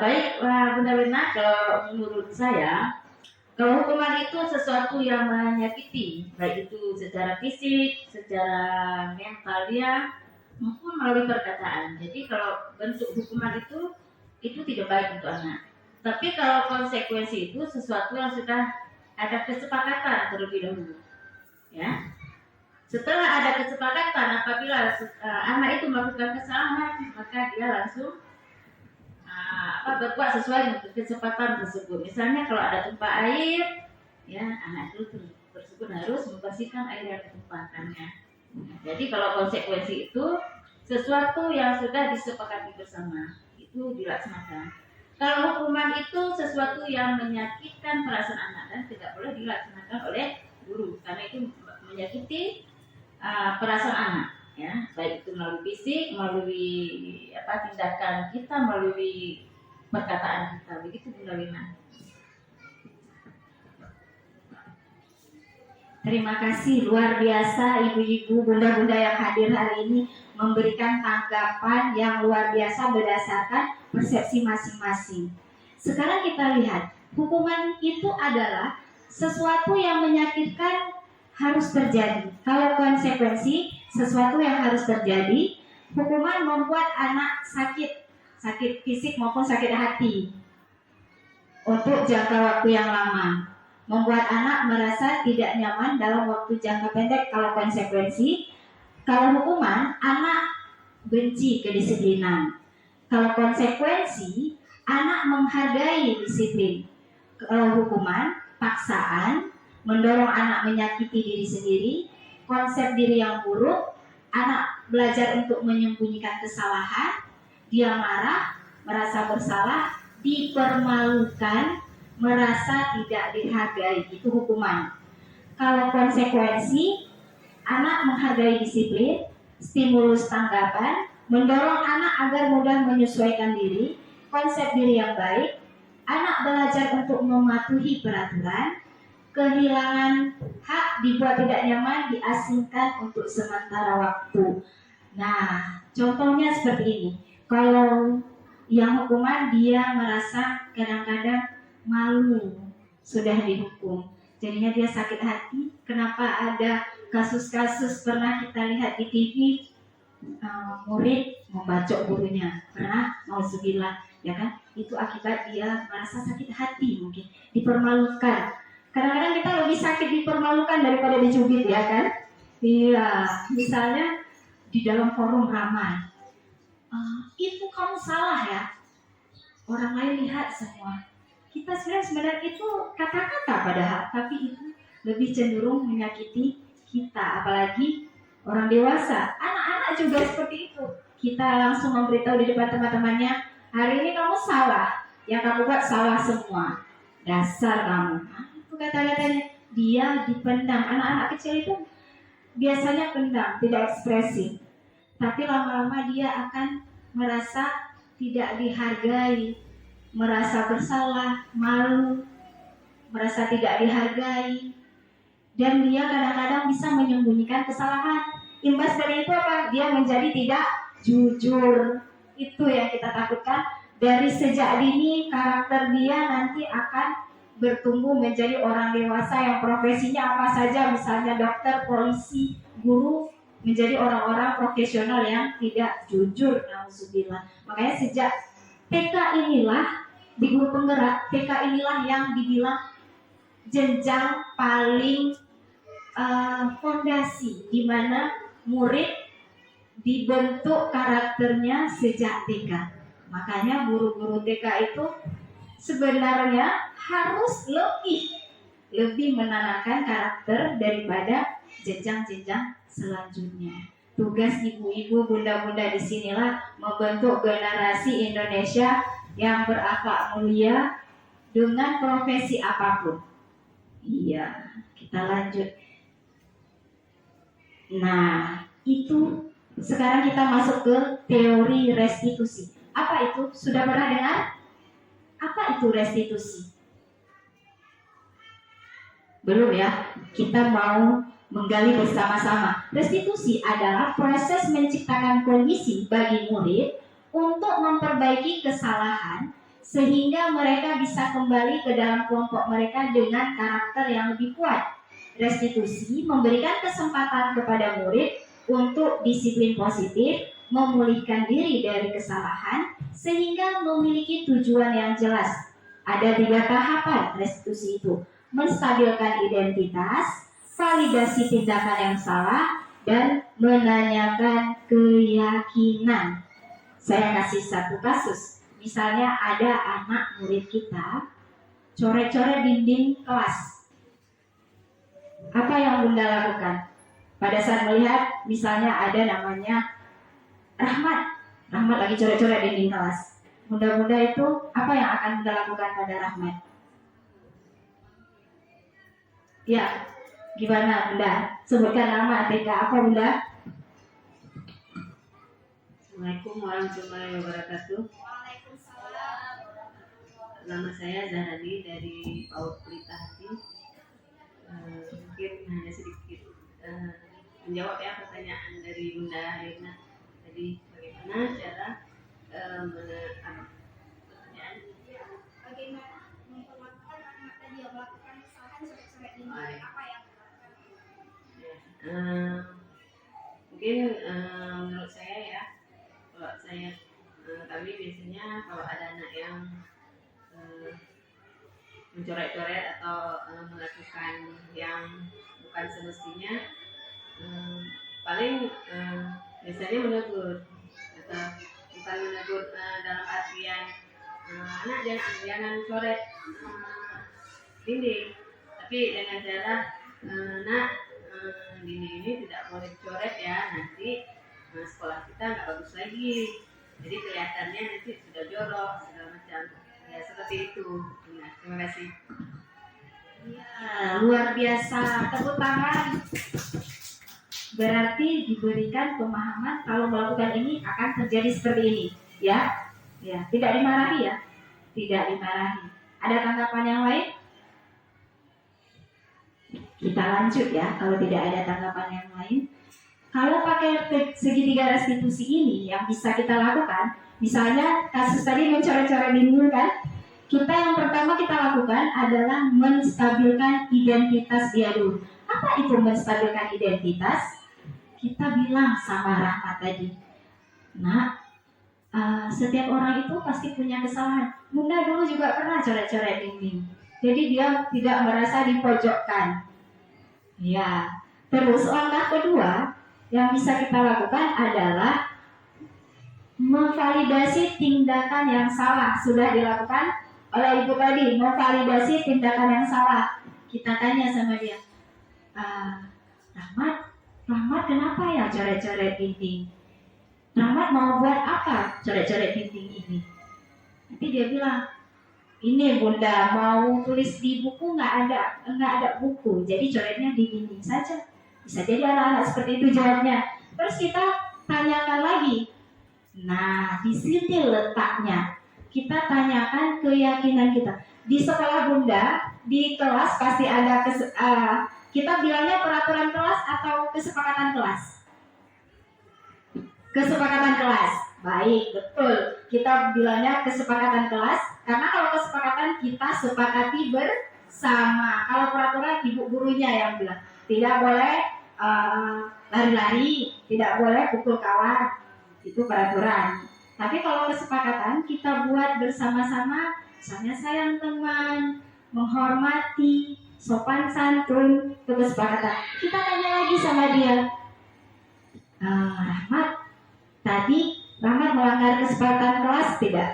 Baik, Bunda Wina, kalau menurut saya, kalau hukuman itu sesuatu yang menyakiti, baik itu secara fisik, secara mental dia, maupun melalui perkataan. Jadi kalau bentuk hukuman itu tidak baik untuk anak. Tapi kalau konsekuensi itu sesuatu yang sudah ada kesepakatan terlebih dahulu, ya. Setelah ada kesepakatan, apabila anak itu melakukan kesalahan, maka dia langsung berbuat sesuai dengan kesepakatan tersebut. Misalnya kalau ada tumpah air, ya anak itu tersebut harus membersihkan air yang ditumpahkannya. Jadi kalau konsekuensi itu sesuatu yang sudah disepakati bersama, itu dilaksanakan. Kalau hukuman itu sesuatu yang menyakitkan perasaan anak dan tidak boleh dilaksanakan oleh guru, karena itu menyakiti perasaan anak. Ya, baik itu melalui fisik, melalui tindakan kita, melalui perkataan kita. Begitu Bunda Wina. Terima kasih luar biasa ibu-ibu, bunda-bunda yang hadir hari ini memberikan tanggapan yang luar biasa berdasarkan persepsi masing-masing. Sekarang kita lihat, hukuman itu adalah sesuatu yang menyakitkan harus terjadi. Kalau konsekuensi sesuatu yang harus terjadi, hukuman membuat anak sakit fisik maupun sakit hati untuk jangka waktu yang lama, membuat anak merasa tidak nyaman dalam waktu jangka pendek. Kalau konsekuensi, kalau hukuman anak benci kedisiplinan. Kalau konsekuensi anak menghargai disiplin. Kalau hukuman paksaan, mendorong anak menyakiti diri sendiri, konsep diri yang buruk, anak belajar untuk menyembunyikan kesalahan, dia marah, merasa bersalah, dipermalukan, merasa tidak dihargai. Itu hukuman. Kalau konsekuensi, anak menghargai disiplin, stimulus tanggapan, mendorong anak agar mudah menyesuaikan diri, konsep diri yang baik, anak belajar untuk mematuhi peraturan, kehilangan hak dibuat tidak nyaman, diasingkan untuk sementara waktu. Nah, contohnya seperti ini. Kalau yang hukuman dia merasa kadang-kadang malu sudah dihukum. Jadinya dia sakit hati. Kenapa ada kasus-kasus pernah kita lihat di TV, murid membacok gurunya, pernah nauzubillah, ya kan? Itu akibat dia merasa sakit hati, mungkin dipermalukan. Kadang-kadang kita lebih sakit dipermalukan daripada dicubit, ya kan? Iya, misalnya di dalam forum ramai, itu kamu salah ya. Orang lain lihat semua. Kita sebenarnya itu kata-kata padahal, tapi itu lebih cenderung menyakiti kita, apalagi orang dewasa. Anak-anak juga seperti itu. Kita langsung memberitahu di depan teman-temannya, hari ini kamu salah, yang kamu buat salah semua, dasar kamu. Itu kata-katanya. Dia dipendam. Anak-anak kecil itu biasanya pendam, tidak ekspresif. Tapi lama-lama dia akan merasa tidak dihargai, merasa bersalah, malu, merasa tidak dihargai, dan dia kadang-kadang bisa menyembunyikan kesalahan. Imbas dari itu apa? Dia menjadi tidak jujur. Itu yang kita takutkan. Dari sejak dini karakter dia nanti akan bertumbuh menjadi orang dewasa yang profesinya apa saja, misalnya dokter, polisi, guru, menjadi orang-orang profesional yang tidak jujur. Nauzubillah. Makanya sejak TK inilah, di guru penggerak, TK inilah yang dibilang jenjang paling fondasi, di mana murid dibentuk karakternya sejak TK. Makanya guru-guru TK itu sebenarnya harus lebih menanamkan karakter daripada jenjang-jenjang selanjutnya. Tugas ibu-ibu, bunda-bunda di sinilah membentuk generasi Indonesia yang berakhlak mulia dengan profesi apapun. Iya, kita lanjut. Nah, itu sekarang kita masuk ke teori restitusi. Apa itu? Sudah pernah dengar? Apa itu restitusi? Belum ya? Kita mau menggali bersama-sama. Restitusi adalah proses menciptakan kondisi bagi murid untuk memperbaiki kesalahan sehingga mereka bisa kembali ke dalam kelompok mereka dengan karakter yang lebih kuat. Restitusi memberikan kesempatan kepada murid untuk disiplin positif, memulihkan diri dari kesalahan sehingga memiliki tujuan yang jelas. Ada 3 tahapan restitusi itu: menstabilkan identitas, validasi tindakan yang salah, dan menanyakan keyakinan. Saya kasih satu kasus. Misalnya ada anak murid kita coret-coret dinding kelas. Apa yang Bunda lakukan? Pada saat melihat misalnya ada namanya Rahmat lagi coret-coret dinding kelas. Bunda-bunda itu apa yang akan Bunda lakukan pada Rahmat? Ya, gimana Bunda? Sebutkan nama TK apa Bunda? Assalamualaikum warahmatullahi wabarakatuh. Nama saya Zahrani dari PAUD Pelita Hati. Mungkin hanya sedikit menjawab ya pertanyaan dari Bunda Rina tadi, bagaimana cara Bagaimana memperlakukan anak tadi yang melakukan kesalahan coret-coret ini? Apa yang mungkin menurut saya ya, kalau saya kami biasanya kalau ada anak yang mencoret-coret atau melakukan yang bukan semestinya, paling biasanya menegur, atau bukan menegur dalam artian anak jangan coret dinding, tapi dengan cara nak dinding ini tidak boleh dicoret ya, nanti sekolah kita nggak bagus lagi, jadi kelihatannya nanti sudah jorok segala macam ya, seperti itu. Nah, terima kasih. Ya, luar biasa. Tepuk tangan. Berarti diberikan pemahaman kalau melakukan ini akan terjadi seperti ini, ya. Ya, tidak dimarahi ya. Tidak dimarahi. Ada tanggapan yang lain? Kita lanjut ya, kalau tidak ada tanggapan yang lain. Kalau pakai segitiga restitusi ini yang bisa kita lakukan, misalnya kasus tadi mencoret-coret dinding kan, kita yang pertama kita lakukan adalah menstabilkan identitas dia dulu. Apa itu menstabilkan identitas? Kita bilang sama Rahmat tadi, nak, setiap orang itu pasti punya kesalahan. Bunda dulu juga pernah coret-coret dinding, jadi dia tidak merasa dipojokkan. Ya, terus langkah kedua yang bisa kita lakukan adalah memvalidasi tindakan yang salah. Sudah dilakukan oleh ibu tadi, memvalidasi tindakan yang salah. Kita tanya sama dia, Rahmat kenapa ya coret-coret dinding? Rahmat mau buat apa coret-coret dinding ini? Nanti dia bilang, ini Bunda mau tulis di buku nggak ada buku, jadi coretnya di dinding saja. Bisa jadi anak-anak seperti itu jawabnya. Terus kita tanyakan lagi. Nah, di sini letaknya. Kita tanyakan keyakinan kita. Di sekolah Bunda, di kelas pasti ada kita bilangnya peraturan kelas atau kesepakatan kelas? Kesepakatan kelas. Baik, betul. Kita bilangnya kesepakatan kelas karena kalau kesepakatan kita sepakati bersama. Kalau peraturan ibu gurunya yang bilang tidak boleh lari-lari, tidak boleh pukul kawan, itu peraturan. Tapi kalau kesepakatan kita buat bersama-sama, misalnya sayang teman, menghormati, sopan santun, itu kesepakatan. Kita tanya lagi sama dia, Rahmat, tadi Rahmat melanggar kesepakatan kelas tidak?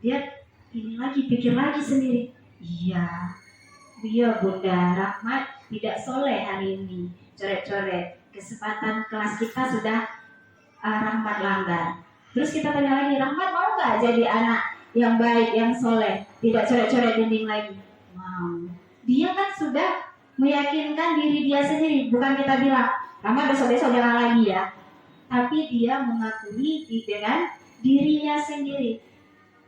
Dia ini lagi, pikir lagi sendiri. Iya Bunda, Rahmat tidak soleh hari ini, coret-coret. Kesempatan kelas kita sudah Rahmat langgar. Terus kita tanya lagi, Rahmat mau nggak jadi anak yang baik, yang soleh, tidak coret-coret dinding lagi? Mau. Dia kan sudah meyakinkan diri dia sendiri. Bukan kita bilang, Rahmat besok-besok jangan lagi ya. Tapi dia mengakui dengan dirinya sendiri.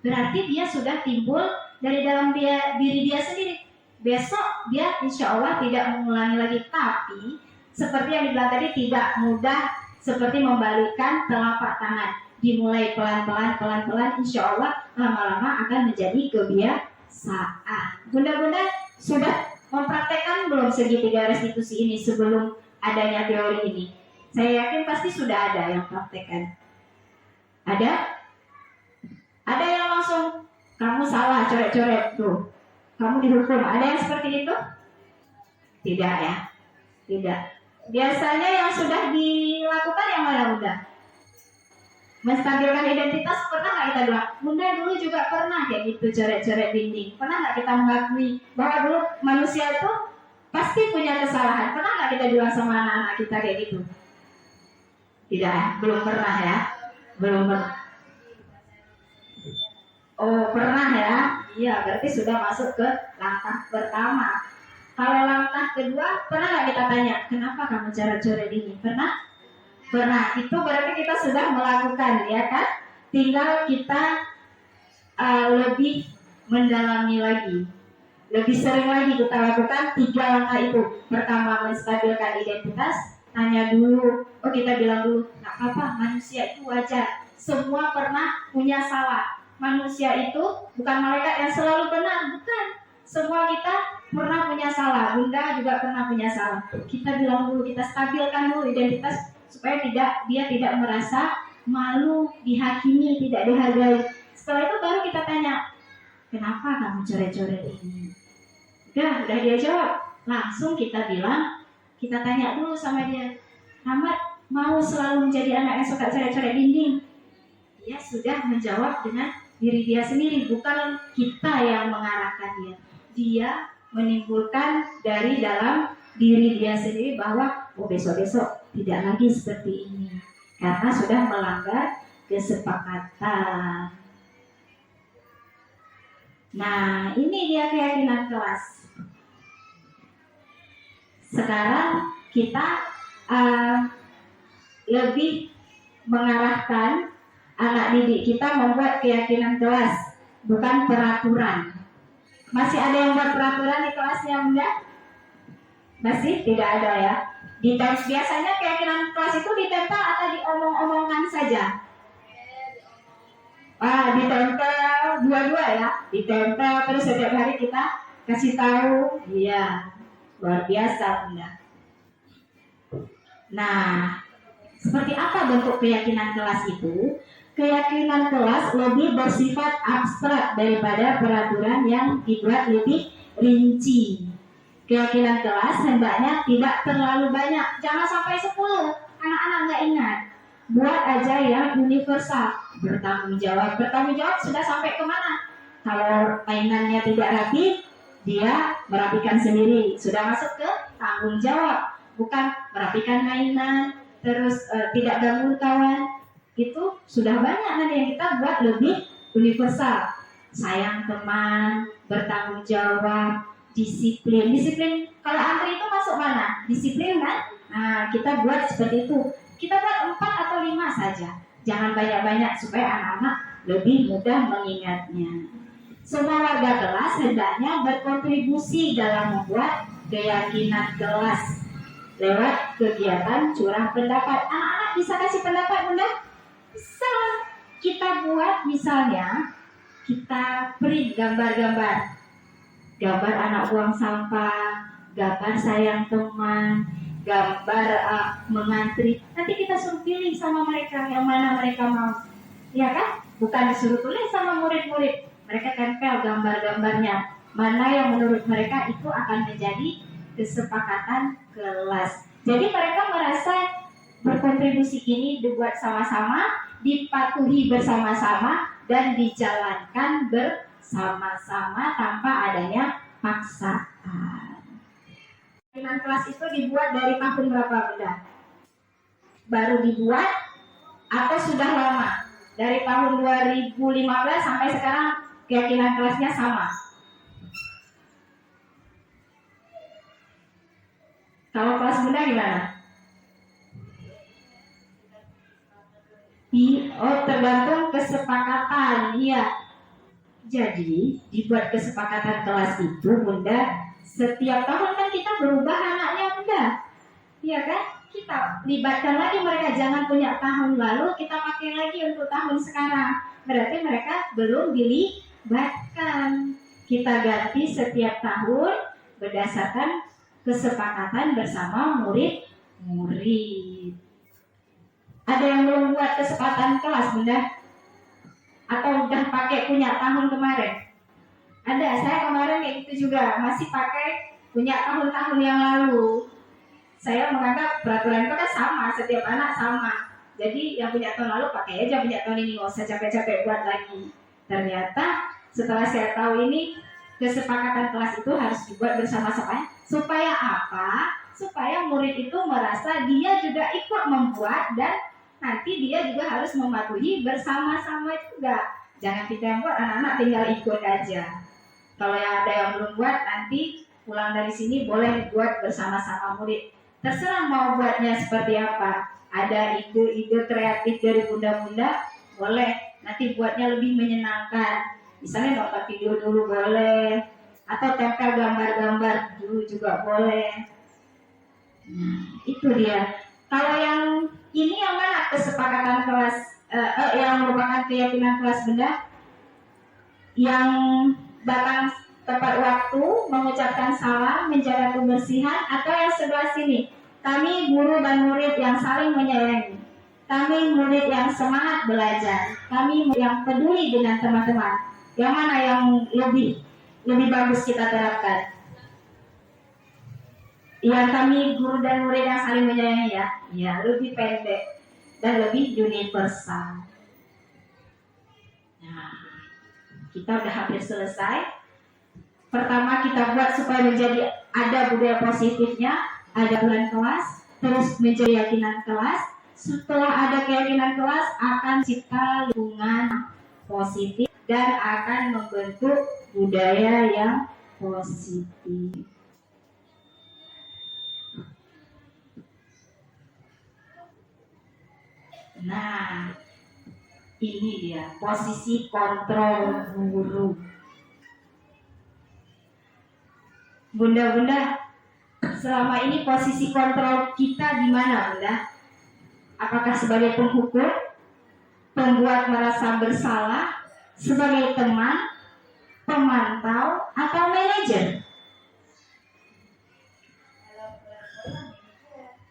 Berarti dia sudah timbul dari dalam diri dia sendiri. Besok dia insya Allah tidak mengulangi lagi. Tapi seperti yang dibilang tadi, tidak mudah seperti membalikkan telapak tangan. Dimulai pelan-pelan, insya Allah lama-lama akan menjadi kebiasaan. Bunda-bunda sudah mempraktekkan belum segitiga restitusi ini sebelum adanya teori ini? Saya yakin pasti sudah ada yang praktekkan. Ada? Ada yang langsung, kamu salah coret-coret tuh, kamu dihukum. Ada yang seperti itu? Tidak ya? Tidak. Biasanya yang sudah dilakukan yang mana Bunda? Menstabilkan identitas, pernah nggak kita bilang? Bunda dulu juga pernah kayak gitu coret-coret dinding. Pernah nggak kita mengakui bahwa dulu manusia itu pasti punya kesalahan? Pernah nggak kita bilang sama anak-anak kita kayak gitu? Tidak, belum pernah ya? Belum pernah. Oh pernah ya? Iya, berarti sudah masuk ke langkah pertama. Kalau langkah kedua, pernah nggak kita tanya, kenapa kamu coret-coret ini? Pernah? Pernah. Itu berarti kita sudah melakukan, ya kan? Tinggal kita lebih mendalami lagi, lebih sering lagi kita lakukan 3 langkah itu. Pertama, menstabilkan identitas. Tanya dulu, kita bilang dulu, nggak apa-apa, manusia itu wajar. Semua pernah punya salah. Manusia itu bukan malaikat yang selalu benar, bukan. Semua kita pernah punya salah. Bunda juga pernah punya salah. Kita bilang dulu, kita stabilkan dulu identitas supaya dia tidak merasa malu, dihakimi, tidak dihargai. Setelah itu baru kita tanya, kenapa kamu coret-coret ini? Udah dia jawab. Langsung kita bilang, kita tanya dulu sama dia, Rahmat mau selalu menjadi anak yang suka coret-coret dinding? Dia sudah menjawab dengan diri dia sendiri, bukan kita yang mengarahkan dia. Dia menimbulkan dari dalam diri dia sendiri bahwa besok-besok tidak lagi seperti ini karena sudah melanggar kesepakatan. Nah, ini dia keyakinan kelas. Sekarang kita lebih mengarahkan anak didik kita membuat keyakinan kelas, bukan peraturan. Masih ada yang buat peraturan di kelasnya, Bunda? Masih tidak ada ya. Biasanya keyakinan kelas itu ditempel atau diomong-omongkan saja? Ditempel dua-dua ya. Ditempel terus setiap hari kita kasih tahu. Iya, luar biasa, Bunda. Nah, seperti apa bentuk keyakinan kelas itu? Keyakinan kelas lebih bersifat abstrak daripada peraturan yang dibuat lebih rinci. Keyakinan kelas hendaknya tidak terlalu banyak. Jangan sampai 10. Anak-anak nggak ingat. Buat aja yang universal. Bertanggung jawab. Bertanggung jawab sudah sampai kemana? Kalau mainannya tidak rapi, dia merapikan sendiri. Sudah masuk ke tanggung jawab. Bukan merapikan mainan, terus tidak ganggu kawan. Itu sudah banyak nanti yang kita buat lebih universal. Sayang teman, bertanggung jawab, disiplin. Disiplin kalau antri itu masuk mana? Disiplin kan? Nah, kita buat seperti itu. Kita buat 4 atau 5 saja. Jangan banyak-banyak supaya anak-anak lebih mudah mengingatnya. Semua warga kelas hendaknya berkontribusi dalam membuat keyakinan kelas lewat kegiatan curah pendapat. Anak-anak bisa kasih pendapat, Bunda? Bisa. Kita buat misalnya, kita print gambar-gambar. Gambar anak buang sampah, gambar sayang teman, gambar mengantri. Nanti kita suruh pilih sama mereka yang mana mereka mau. Ya kan? Bukan disuruh tulis sama murid-murid. Mereka tempel gambar-gambarnya. Mana yang menurut mereka itu akan menjadi kesepakatan kelas. Jadi mereka merasa berkontribusi ini dibuat sama-sama, dipatuhi bersama-sama, dan dijalankan bersama-sama tanpa adanya paksaan. Keyakinan kelas itu dibuat dari tahun berapa, Bunda? Baru dibuat atau sudah lama? Dari tahun 2015 sampai sekarang keyakinan kelasnya sama. Kalau kelas Bunda gimana? Tergantung kesepakatan. Iya. Jadi dibuat kesepakatan kelas itu, Bunda. Setiap tahun kan kita berubah anaknya, Bunda. Iya kan? Kita libatkan lagi mereka. Jangan punya tahun lalu kita pakai lagi untuk tahun sekarang. Berarti mereka belum dilibatkan. Kita ganti setiap tahun berdasarkan kesepakatan bersama murid-murid. Ada yang belum buat kesepakatan kelas, Bunda? Atau udah pakai punya tahun kemarin? Ada, saya kemarin kayak gitu juga, masih pakai punya tahun-tahun yang lalu. Saya menganggap peraturan itu kan sama, setiap anak sama. Jadi yang punya tahun lalu pakai aja punya tahun ini, nggak usah capek-capek buat lagi. Ternyata setelah saya tahu ini, kesepakatan kelas itu harus dibuat bersama-sama. Supaya apa? Supaya murid itu merasa dia juga ikut membuat dan nanti dia juga harus mematuhi bersama-sama juga. Jangan kita yang buat, anak-anak tinggal ikut aja. Kalau yang ada yang belum buat, nanti pulang dari sini boleh buat bersama-sama murid. Terserah mau buatnya seperti apa. Ada ide-ide kreatif dari bunda-bunda, boleh. Nanti buatnya lebih menyenangkan. Misalnya nonton video dulu boleh. Atau tempel gambar-gambar dulu juga boleh. Nah, itu dia. Kalau yang ini yang mana kesepakatan kelas, yang merupakan keyakinan kelas Bunda? Yang datang tepat waktu, mengucapkan salam, menjaga kebersihan, atau yang sebelah sini? Kami guru dan murid yang saling menyayangi. Kami murid yang semangat belajar. Kami yang peduli dengan teman-teman. Yang mana yang lebih bagus kita terapkan? Yang kami guru dan murid yang saling menyayangi ya. Ya, lebih pendek dan lebih universal. Nah, kita udah hampir selesai. Pertama kita buat supaya menjadi ada budaya positifnya, ada bulan kelas, terus menjadi keyakinan kelas. Setelah ada keyakinan kelas akan cipta lingkungan positif dan akan membentuk budaya yang positif. Nah, ini dia posisi kontrol guru. Bunda-bunda, selama ini posisi kontrol kita di mana, Bunda? Apakah sebagai penghukum, pembuat merasa bersalah, sebagai teman, pemantau, atau manajer?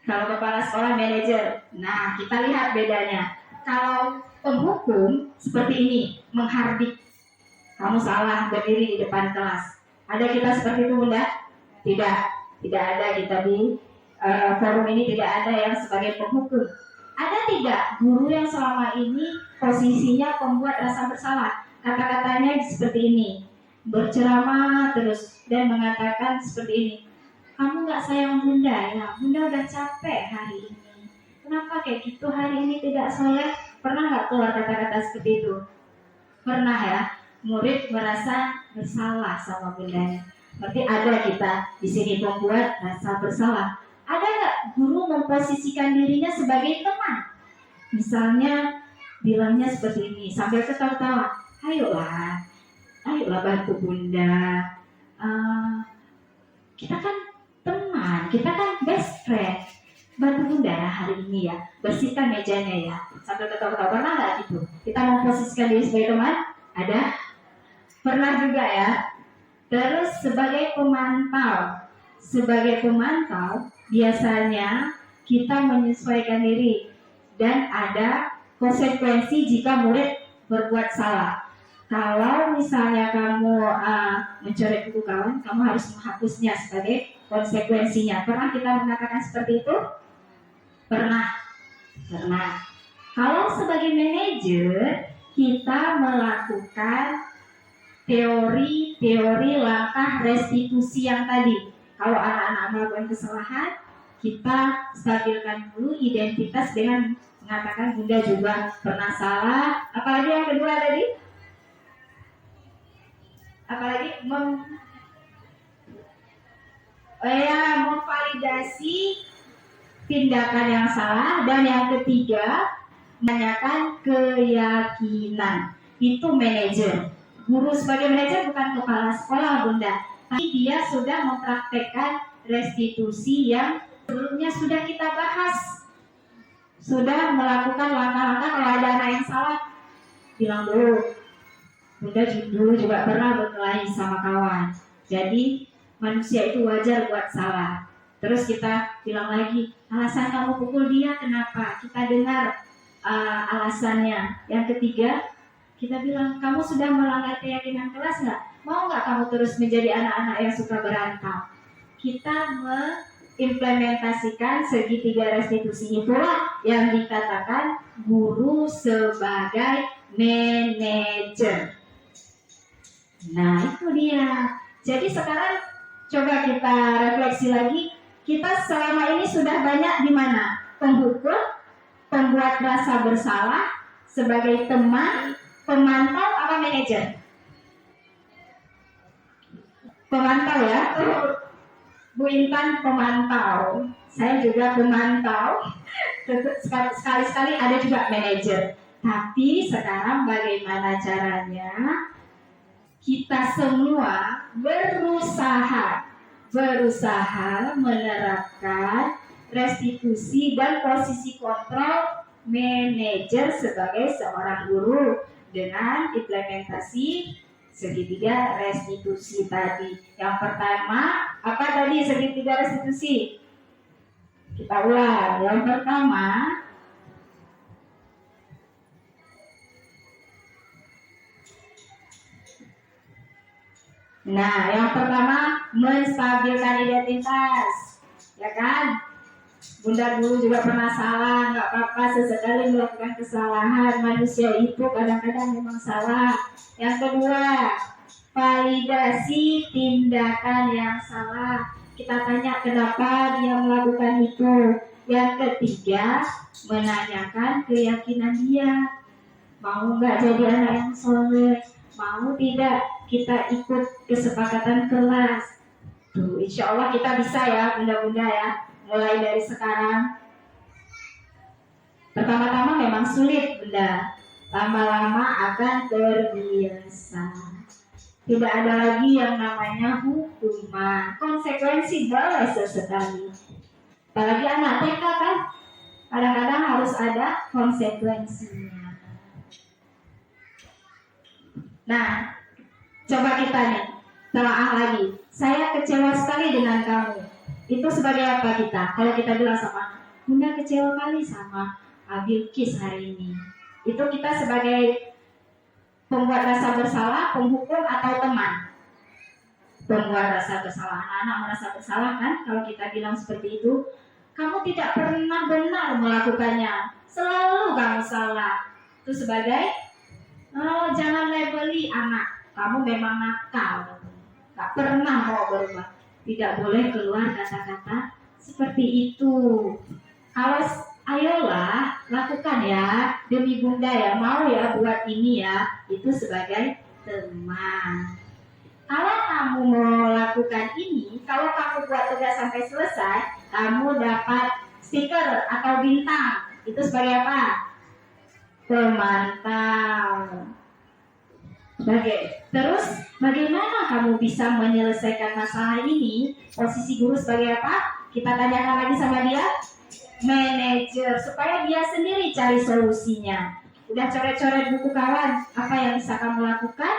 Kalau kepala sekolah manajer. Nah, kita lihat bedanya. Kalau penghukum seperti ini, menghardik. Kamu salah, berdiri di depan kelas. Ada kita seperti itu, Bunda? Tidak. Tidak ada kita di forum ini, tidak ada yang sebagai penghukum. Ada tidak guru yang selama ini posisinya pembuat rasa bersalah? Kata-katanya seperti ini. Berceramah terus dan mengatakan seperti ini. Kamu gak sayang Bunda ya? Bunda udah capek hari ini. Kenapa kayak gitu hari ini tidak soleh? Pernah gak keluar kata-kata seperti itu? Pernah ya? Murid merasa bersalah sama bundanya. Berarti ada kita di sini membuat rasa bersalah. Ada gak guru memposisikan dirinya sebagai teman? Misalnya bilangnya seperti ini sambil ketawa-tawa. Ayolah bantu Bunda. Kita kan teman, kita kan best friend. Bantu Bunda hari ini ya, bersihkan mejanya ya. Sambil ketawa-ketawa, pernah nggak gitu? Kita memposisikan diri sebagai teman? Ada? Pernah juga ya. Terus sebagai pemantau biasanya kita menyesuaikan diri dan ada konsekuensi jika murid berbuat salah. Kalau misalnya kamu mencoret buku kawan, kamu harus menghapusnya sebagai konsekuensinya. Pernah kita mengatakan seperti itu? Pernah. Kalau sebagai manajer, kita melakukan teori langkah restitusi yang tadi. Kalau anak-anak melakukan kesalahan, kita stabilkan dulu identitas dengan mengatakan Bunda juga pernah salah. Apalagi yang kedua tadi? Apalagi memvalidasi tindakan yang salah. Dan yang ketiga, menanyakan keyakinan. Itu manajer. Guru sebagai manajer bukan kepala sekolah, Bunda, tapi dia sudah mempraktekkan restitusi yang sebelumnya sudah kita bahas. Sudah melakukan langkah-langkah. Kalau ada anak yang salah, bilang dulu. Bunda dulu juga pernah berkelahi sama kawan. Jadi manusia itu wajar buat salah. Terus kita bilang lagi, alasan kamu pukul dia kenapa? Kita dengar alasannya. Yang ketiga, kita bilang, kamu sudah melanggar keyakinan kelas nggak? Mau nggak kamu terus menjadi anak-anak yang suka berantem? Kita mengimplementasikan segitiga restitusi. Itulah yang dikatakan guru sebagai manajer. Nah itu dia. Jadi sekarang coba kita refleksi lagi. Kita selama ini sudah banyak di mana? Penghukum, pembuat rasa bersalah, sebagai teman, pemantau, apa manajer? Pemantau ya. Bu Intan pemantau. Saya juga pemantau. Sekali-sekali ada juga manajer. Tapi sekarang bagaimana caranya? Kita semua berusaha menerapkan restitusi dan posisi kontrol manajer sebagai seorang guru dengan implementasi segitiga restitusi tadi. Yang pertama, apa tadi segitiga restitusi? Kita ulang. Yang pertama, menstabilkan identitas, ya kan? Bunda dulu juga pernah salah, nggak apa-apa sesekali melakukan kesalahan. Manusia itu kadang-kadang memang salah. Yang kedua, validasi tindakan yang salah. Kita tanya kenapa dia melakukan itu. Yang ketiga, menanyakan keyakinan dia. Mau nggak jadi anak yang soleh? Mau tidak kita ikut kesepakatan kelas? Tuh, insya Allah kita bisa ya, bunda-bunda ya. Mulai dari sekarang. Pertama-tama memang sulit, Bunda. Lama-lama akan terbiasa. Tidak ada lagi yang namanya hukuman. Konsekuensi boleh sesekali. Apalagi anak TK kan, kadang-kadang harus ada konsekuensinya. Nah, coba kita nih, telaah lagi. Saya kecewa sekali dengan kamu. Itu sebagai apa kita? Kalau kita bilang sama, Bunda kecewa kali sama Bilqis hari ini. Itu kita sebagai pembuat rasa bersalah, penghukum, atau teman. Pembuat rasa bersalah, anak-anak merasa bersalah kan? Kalau kita bilang seperti itu, kamu tidak pernah benar melakukannya, selalu kamu salah. Itu sebagai, oh jangan labeli anak, kamu memang nakal, tak pernah mau berubah. Tidak boleh keluar kata-kata seperti itu. Kalau ayolah lakukan ya, demi Bunda ya, mau ya buat ini ya, itu sebagai teman. Kalau kamu mau lakukan ini, kalau kamu buat tugas sampai selesai, kamu dapat stiker atau bintang. Itu sebagai apa? Pemantau. Terus bagaimana kamu bisa menyelesaikan masalah ini? Posisi guru sebagai apa? Kita tanyakan lagi sama dia. Manajer, supaya dia sendiri cari solusinya. Udah coret-coret buku kawan, apa yang bisa kamu lakukan?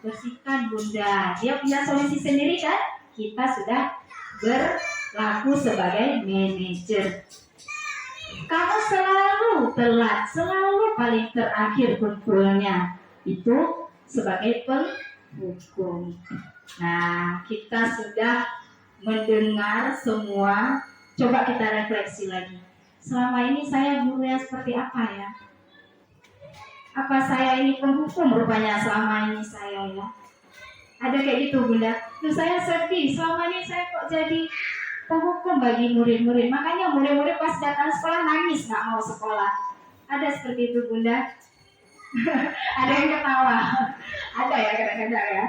Bersihkan Bunda. Dia punya solusi sendiri kan? Kita sudah berlaku sebagai manajer. Kamu selalu telat, selalu paling terakhir kumpulnya. Itu sebagai penghukum. Nah, kita sudah mendengar semua. Coba kita refleksi lagi. Selama ini saya gurunya seperti apa ya? Apa saya ini penghukum rupanya selama ini saya ya? Ada kayak gitu Bunda. Terus saya sedih, selama ini saya kok jadi penghukum bagi murid-murid. Makanya murid-murid pas datang sekolah nangis gak mau sekolah. Ada seperti itu Bunda? Ada yang ketawa. Ada ya kadang-kadang ya.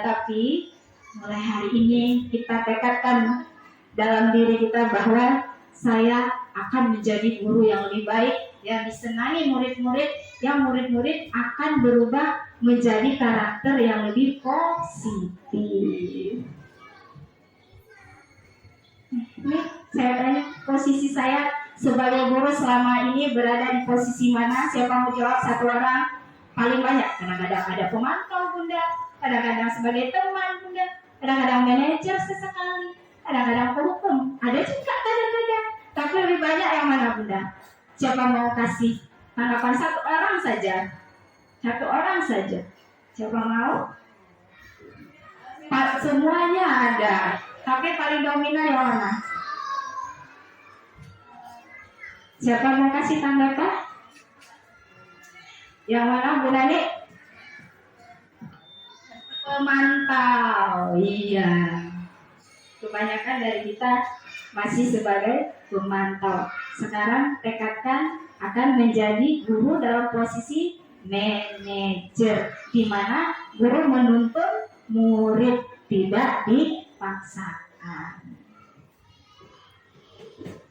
Tapi mulai hari ini kita tekadkan dalam diri kita bahwa saya akan menjadi guru yang lebih baik, yang disenangi murid-murid, yang murid-murid akan berubah menjadi karakter yang lebih positif. Ini saya tanya, posisi saya sebagai guru selama ini berada di posisi mana? Siapa mau jawab? Satu orang. Paling banyak. Kadang-kadang ada pemantau Bunda, kadang-kadang sebagai teman Bunda, kadang-kadang manajer sesekali, kadang-kadang penghukum. Ada juga kadang-kadang. Tapi lebih banyak yang mana Bunda? Siapa mau kasih tanggapan? Satu orang saja. Satu orang saja. Siapa mau? Semuanya ada. Tapi paling dominan yang mana? Siapa mau kasih tanggapan? Yang mana Bu Nani? Pemantau. Iya. Kebanyakan dari kita masih sebagai pemantau. Sekarang tekadkan akan menjadi guru dalam posisi manajer, di mana guru menuntun murid, tidak dipaksakan.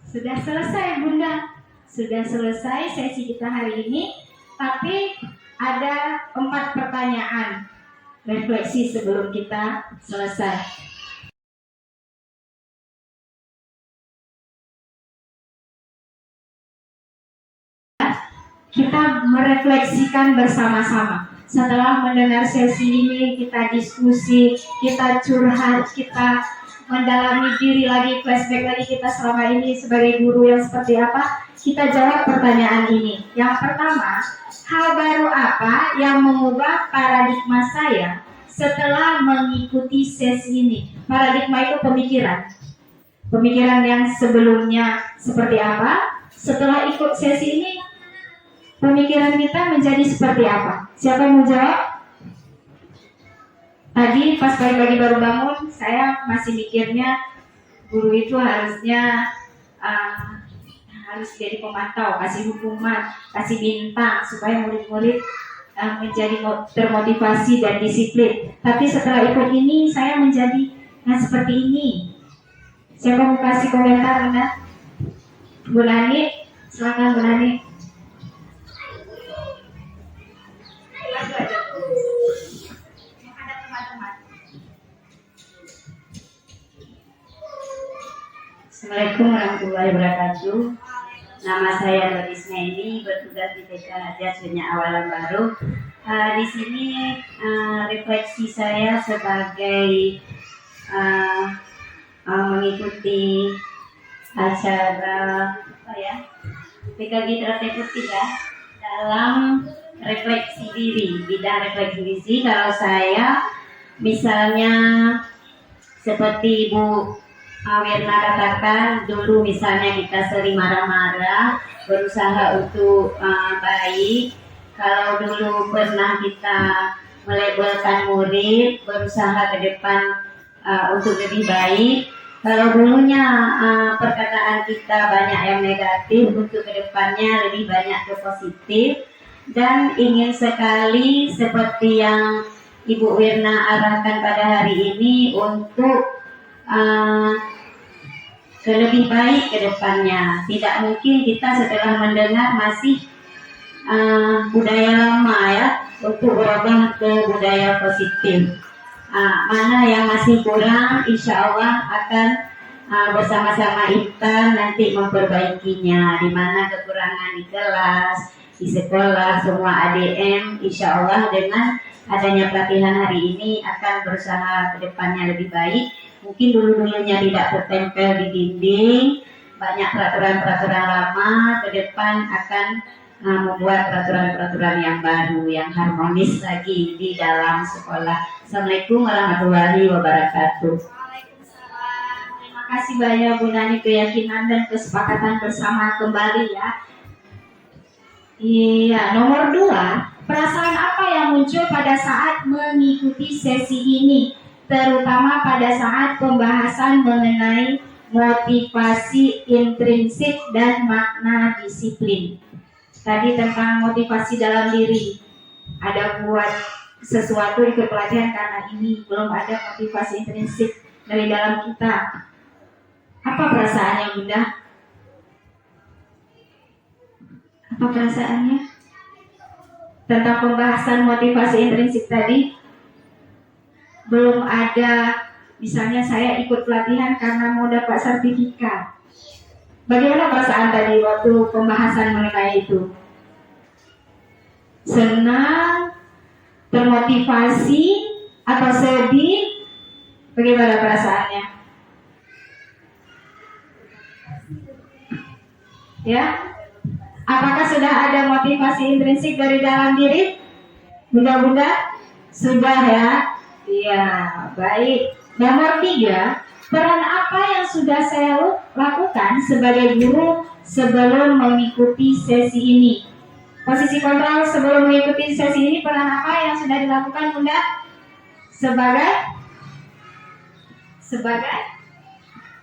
Sudah selesai Bunda, sudah selesai sesi kita hari ini. Tapi ada 4 pertanyaan refleksi sebelum kita selesai. Kita merefleksikan bersama-sama. Setelah mendengar sesi ini, kita diskusi, kita curhat, kita mendalami diri lagi, flashback lagi kita selama ini sebagai guru yang seperti apa. Kita jawab pertanyaan ini. Yang pertama, hal baru apa yang mengubah paradigma saya setelah mengikuti sesi ini? Paradigma itu pemikiran. Pemikiran yang sebelumnya seperti apa? Setelah ikut sesi ini, pemikiran kita menjadi seperti apa? Siapa yang mau jawab? Tadi pas pagi-pagi baru bangun, saya masih mikirnya guru itu harusnya harus jadi pemantau, kasih hukuman, kasih bintang supaya murid-murid menjadi termotivasi dan disiplin. Tapi setelah ikut ini, saya menjadi seperti ini. Siapa mau kasih komentar, Bunda? Bu Nani, Silakan Bu Nani. Assalamualaikum warahmatullahi wabarakatuh. Nama saya Nur Ismaili, bertugas di TK Jaswanya Awalan Baru. Di sini refleksi saya sebagai mengikuti acara PKG Tertib 3 dalam refleksi diri, bidang refleksi diri. Kalau saya misalnya seperti Bu Wirna katakan, dulu misalnya kita sering marah-marah, berusaha untuk baik. Kalau dulu pernah kita melabelkan murid, berusaha ke depan untuk lebih baik. Kalau dulunya perkataan kita banyak yang negatif, untuk ke depannya lebih banyak ke positif. Dan ingin sekali seperti yang Ibu Wirna arahkan pada hari ini untuk ke lebih baik ke depannya. Tidak mungkin kita setelah mendengar masih budaya lama ya, untuk berubah ke budaya positif. Mana yang masih kurang, insya Allah akan bersama-sama kita nanti memperbaikinya. Di mana kekurangan di kelas, di sekolah, semua ADM, insya Allah dengan adanya pelatihan hari ini akan berusaha ke depannya lebih baik. Mungkin dulu-dulunya tidak tertempel di dinding, banyak peraturan-peraturan lama, ke depan akan membuat peraturan-peraturan yang baru, yang harmonis lagi di dalam sekolah. Assalamualaikum warahmatullahi wabarakatuh. Waalaikumsalam. Terima kasih banyak Bu Nani, keyakinan dan kesepakatan bersama kembali ya. Iya, nomor 2, perasaan apa yang muncul pada saat mengikuti sesi ini? Terutama pada saat pembahasan mengenai motivasi intrinsik dan makna disiplin. Tadi tentang motivasi dalam diri. Ada buat sesuatu ikut pelatihan karena ini, belum ada motivasi intrinsik dari dalam kita. Apa perasaannya Bunda? Apa perasaannya? Tentang pembahasan motivasi intrinsik tadi. Belum ada, misalnya saya ikut pelatihan karena mau dapat sertifikat. Bagaimana perasaan tadi waktu pembahasan mengenai itu? Senang, termotivasi, atau sedih? Bagaimana perasaannya? Ya, apakah sudah ada motivasi intrinsik dari dalam diri? Bunda-bunda? Sudah ya? Iya, baik. Nomor 3, peran apa yang sudah saya lakukan sebagai guru sebelum mengikuti sesi ini? Posisi kontrol sebelum mengikuti sesi ini, peran apa yang sudah dilakukan Bunda? Sebagai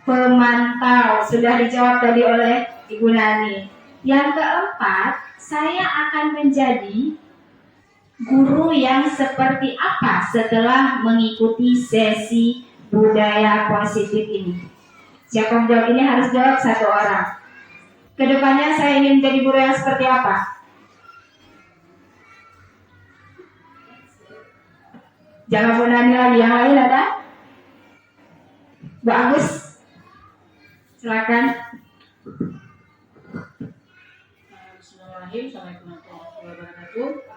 pemantau. Sudah dijawab tadi oleh Ibu Nani. Yang keempat, saya akan menjadi guru yang seperti apa setelah mengikuti sesi budaya positif ini? Siapa menjawab ini harus jawab satu orang. Kedepannya saya ingin menjadi guru yang seperti apa? Jangan Bu Nani lagi, yang lain ada? Bu Agus, silakan. Bismillahirrahmanirrahim. Assalamualaikum warahmatullahi wabarakatuh.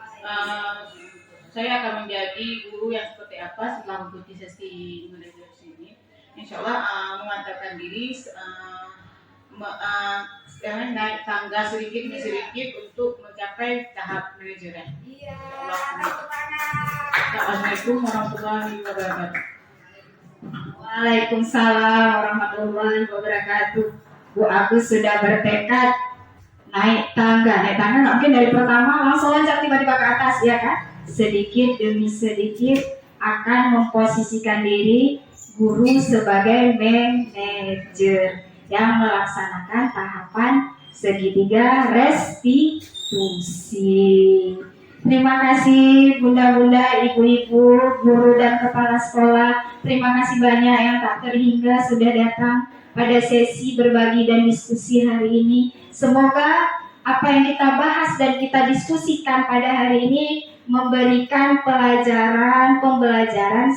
Saya akan menjadi guru yang seperti apa setelah mengikuti sesi manajer ini. Insya Allah mengantarkan diri naik tangga sedikit demi sedikit untuk mencapai tahap manajemen. Assalamualaikum warahmatullahi wabarakatuh. Waalaikumsalam warahmatullahi wabarakatuh. Bu Agus sudah bertekad naik tangga nggak mungkin dari pertama langsung loncat tiba-tiba ke atas ya kan? Sedikit demi sedikit akan memposisikan diri guru sebagai manajer yang melaksanakan tahapan segitiga restitusi. Terima kasih bunda-bunda, ibu-ibu, guru dan kepala sekolah. Terima kasih banyak yang tak terhingga sudah datang pada sesi berbagi dan diskusi hari ini. Semoga apa yang kita bahas dan kita diskusikan pada hari ini memberikan pembelajaran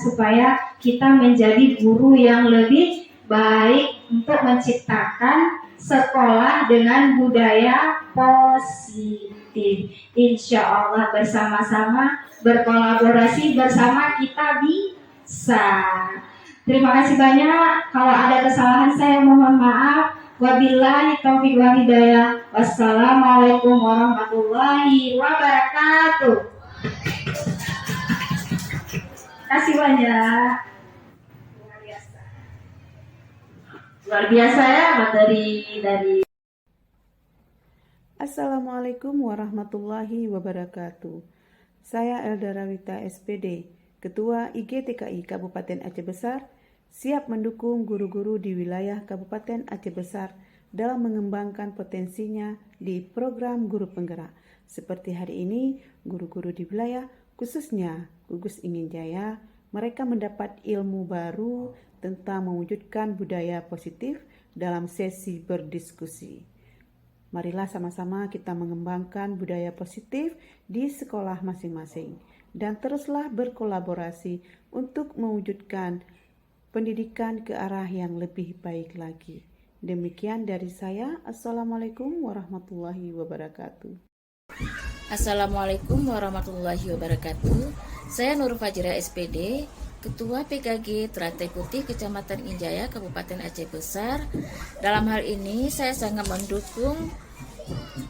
supaya kita menjadi guru yang lebih baik untuk menciptakan sekolah dengan budaya positif. Insya Allah bersama-sama berkolaborasi bersama kita bisa. Terima kasih banyak. Kalau ada kesalahan saya mohon maaf. Wabillahi taufiq wal hidayah. Wassalamualaikum warahmatullahi wabarakatuh. Kasih banyak. Luar biasa ya materi dari. Assalamualaikum warahmatullahi wabarakatuh. Saya Eldara Wita SPD, Ketua IGTKI Kabupaten Aceh Besar, siap mendukung guru-guru di wilayah Kabupaten Aceh Besar dalam mengembangkan potensinya di program guru penggerak. Seperti hari ini, guru-guru di wilayah, khususnya Gugus Ingin Jaya, mereka mendapat ilmu baru tentang mewujudkan budaya positif dalam sesi berdiskusi. Marilah sama-sama kita mengembangkan budaya positif di sekolah masing-masing dan teruslah berkolaborasi untuk mewujudkan pendidikan ke arah yang lebih baik lagi. Demikian dari saya. Assalamualaikum warahmatullahi wabarakatuh. Assalamualaikum warahmatullahi wabarakatuh. Saya Nur Fajira SPD, Ketua PKG Teratai Putih Kecamatan Injaya Kabupaten Aceh Besar. Dalam hal ini saya sangat mendukung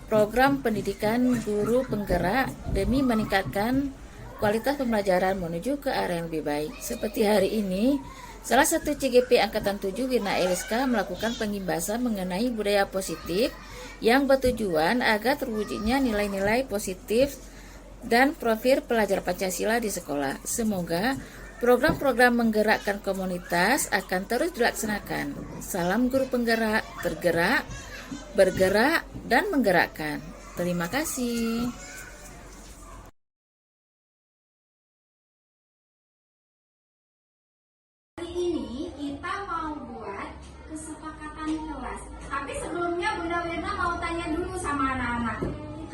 program pendidikan guru penggerak demi meningkatkan kualitas pembelajaran menuju ke arah yang lebih baik. Seperti hari ini, salah satu CGP Angkatan 7 Wina Eliska melakukan pengimbasan mengenai budaya positif yang bertujuan agar terwujudnya nilai-nilai positif dan profil pelajar Pancasila di sekolah. Semoga program-program menggerakkan komunitas akan terus dilaksanakan. Salam guru penggerak, tergerak, bergerak, dan menggerakkan. Terima kasih. Hari ini kita mau buat kesepakatan kelas. Tapi sebelumnya Bunda Wirna mau tanya dulu sama anak-anak.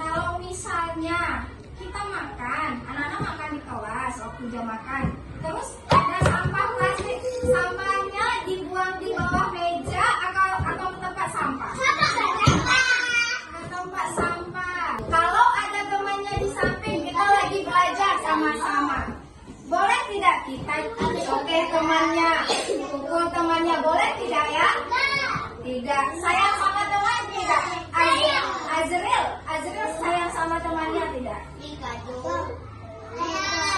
Kalau misalnya kita makan, anak-anak makan di kelas waktu jam makan, terus ada sampah plastik, sampahnya dibuang di bawah meja atau ke tempat sampah? Ke tempat sampah. Kalau ada temannya di samping, kita lagi belajar sama-sama. Boleh tidak kita oke temannya, pukul temannya, boleh tidak ya? Tidak. Sayang sama teman tidak? Azril sayang sama temannya tidak?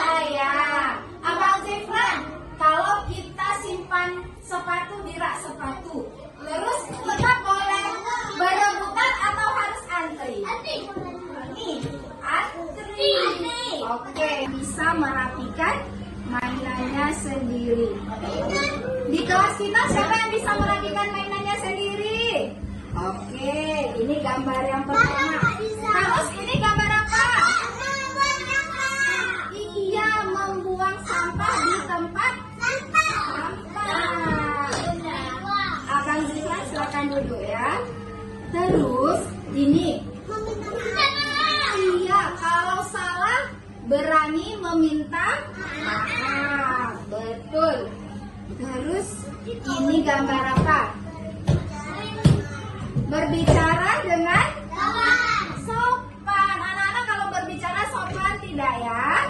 Sayang. Abang Zifran, kalau kita simpan sepatu di rak sepatu, terus kita boleh berebutan atau harus antri? Antri. Oke, bisa merapikan mainannya sendiri. Di kelas kita siapa yang bisa merapikan mainannya sendiri? Oke, ini gambar yang pertama. Terus ini gambar apa? Iya, membuang sampah di tempat sampah. Abang Zifran silakan duduk ya. Terus ini. Iya, kalau salah berani meminta maaf. Betul. Terus ini gambar apa? Berbicara dengan sopan. Anak-anak kalau berbicara sopan tidak ya?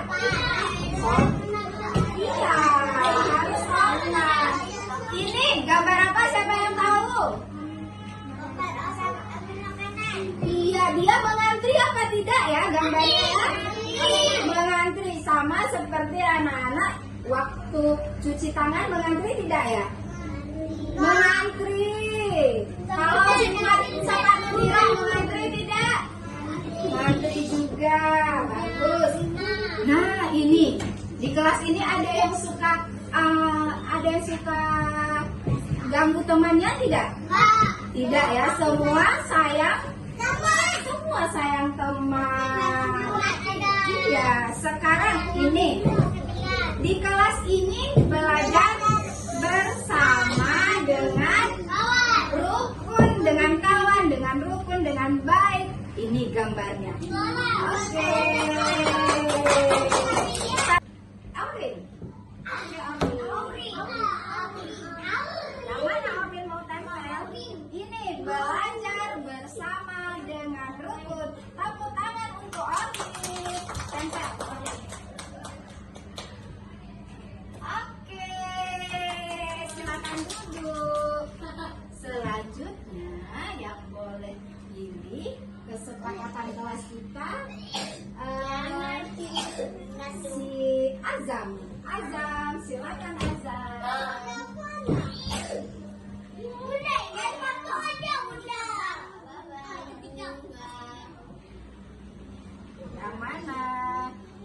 Iya, harus sopan. Ini gambar apa? Siapa yang tahu? Iya, dia mengantri apa tidak ya gambarnya ya? Mengantri, sama seperti anak-anak waktu cuci tangan mengantri tidak ya? Mengantri. Kalau sepatu tiram mengantri tidak? Mengantri juga, bagus. Nah ini di kelas ini ada yang suka ganggu temannya tidak? Tidak ya, semua sayang teman. Iya, Ya, sekarang ini di kelas ini belajar bersama dengan rukun, dengan kawan, dengan rukun, dengan baik. Ini gambarnya. Oke. Aurin. Yang mana Aurin mau tempel? Ini belajar bersama dengan rukun. Tepuk tangan untuk Aurin. Tempel. Oke, silakan duduk. Selanjutnya yang boleh pilih kesepakatan kelas kita si Azam. Azam, silakan Azam. Yang mana?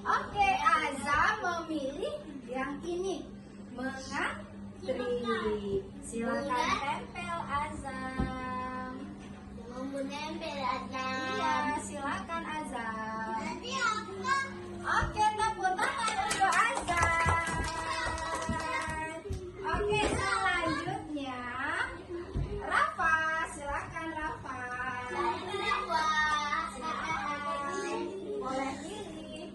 Oke, Azam memilih yang ini, mengantri. Silakan tempel Azam. Mau nempel Azam. Iya, silakan Azam. Oke, tepuk tangan untuk Azam. Oke, selanjutnya Rafa, silakan Rafa. Boleh pilih.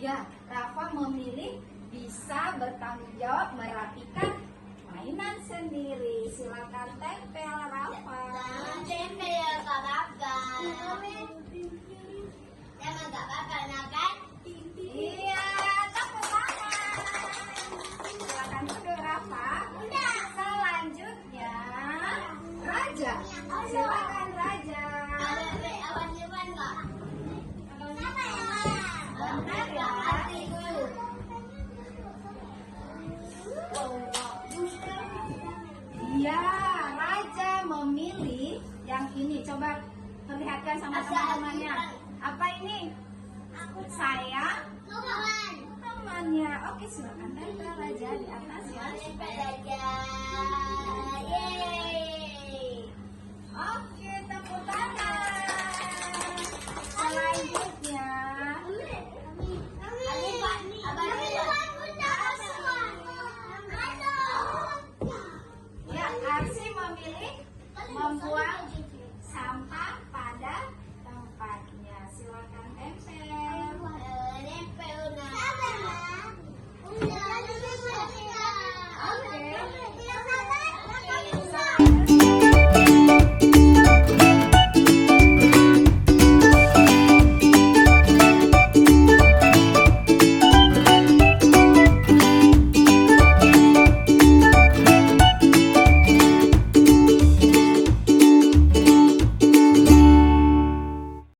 Iya, Rafa memilih bisa bertanggung jawab merapikan mainan sendiri. Silakan tempel Rafa. Tempel ya Kak Rafa. Jangan Kak Rafa kan? Iya, tepuk tangan. Silakan duduk Rafa. Selanjutnya Raja. Silakan Raja. Benar ya. Iya, Raja memilih yang ini. Coba perlihatkan sama teman-temannya. Apa ini? Saya temannya. Oke, silakan tempel Raja di atas ya. Oke.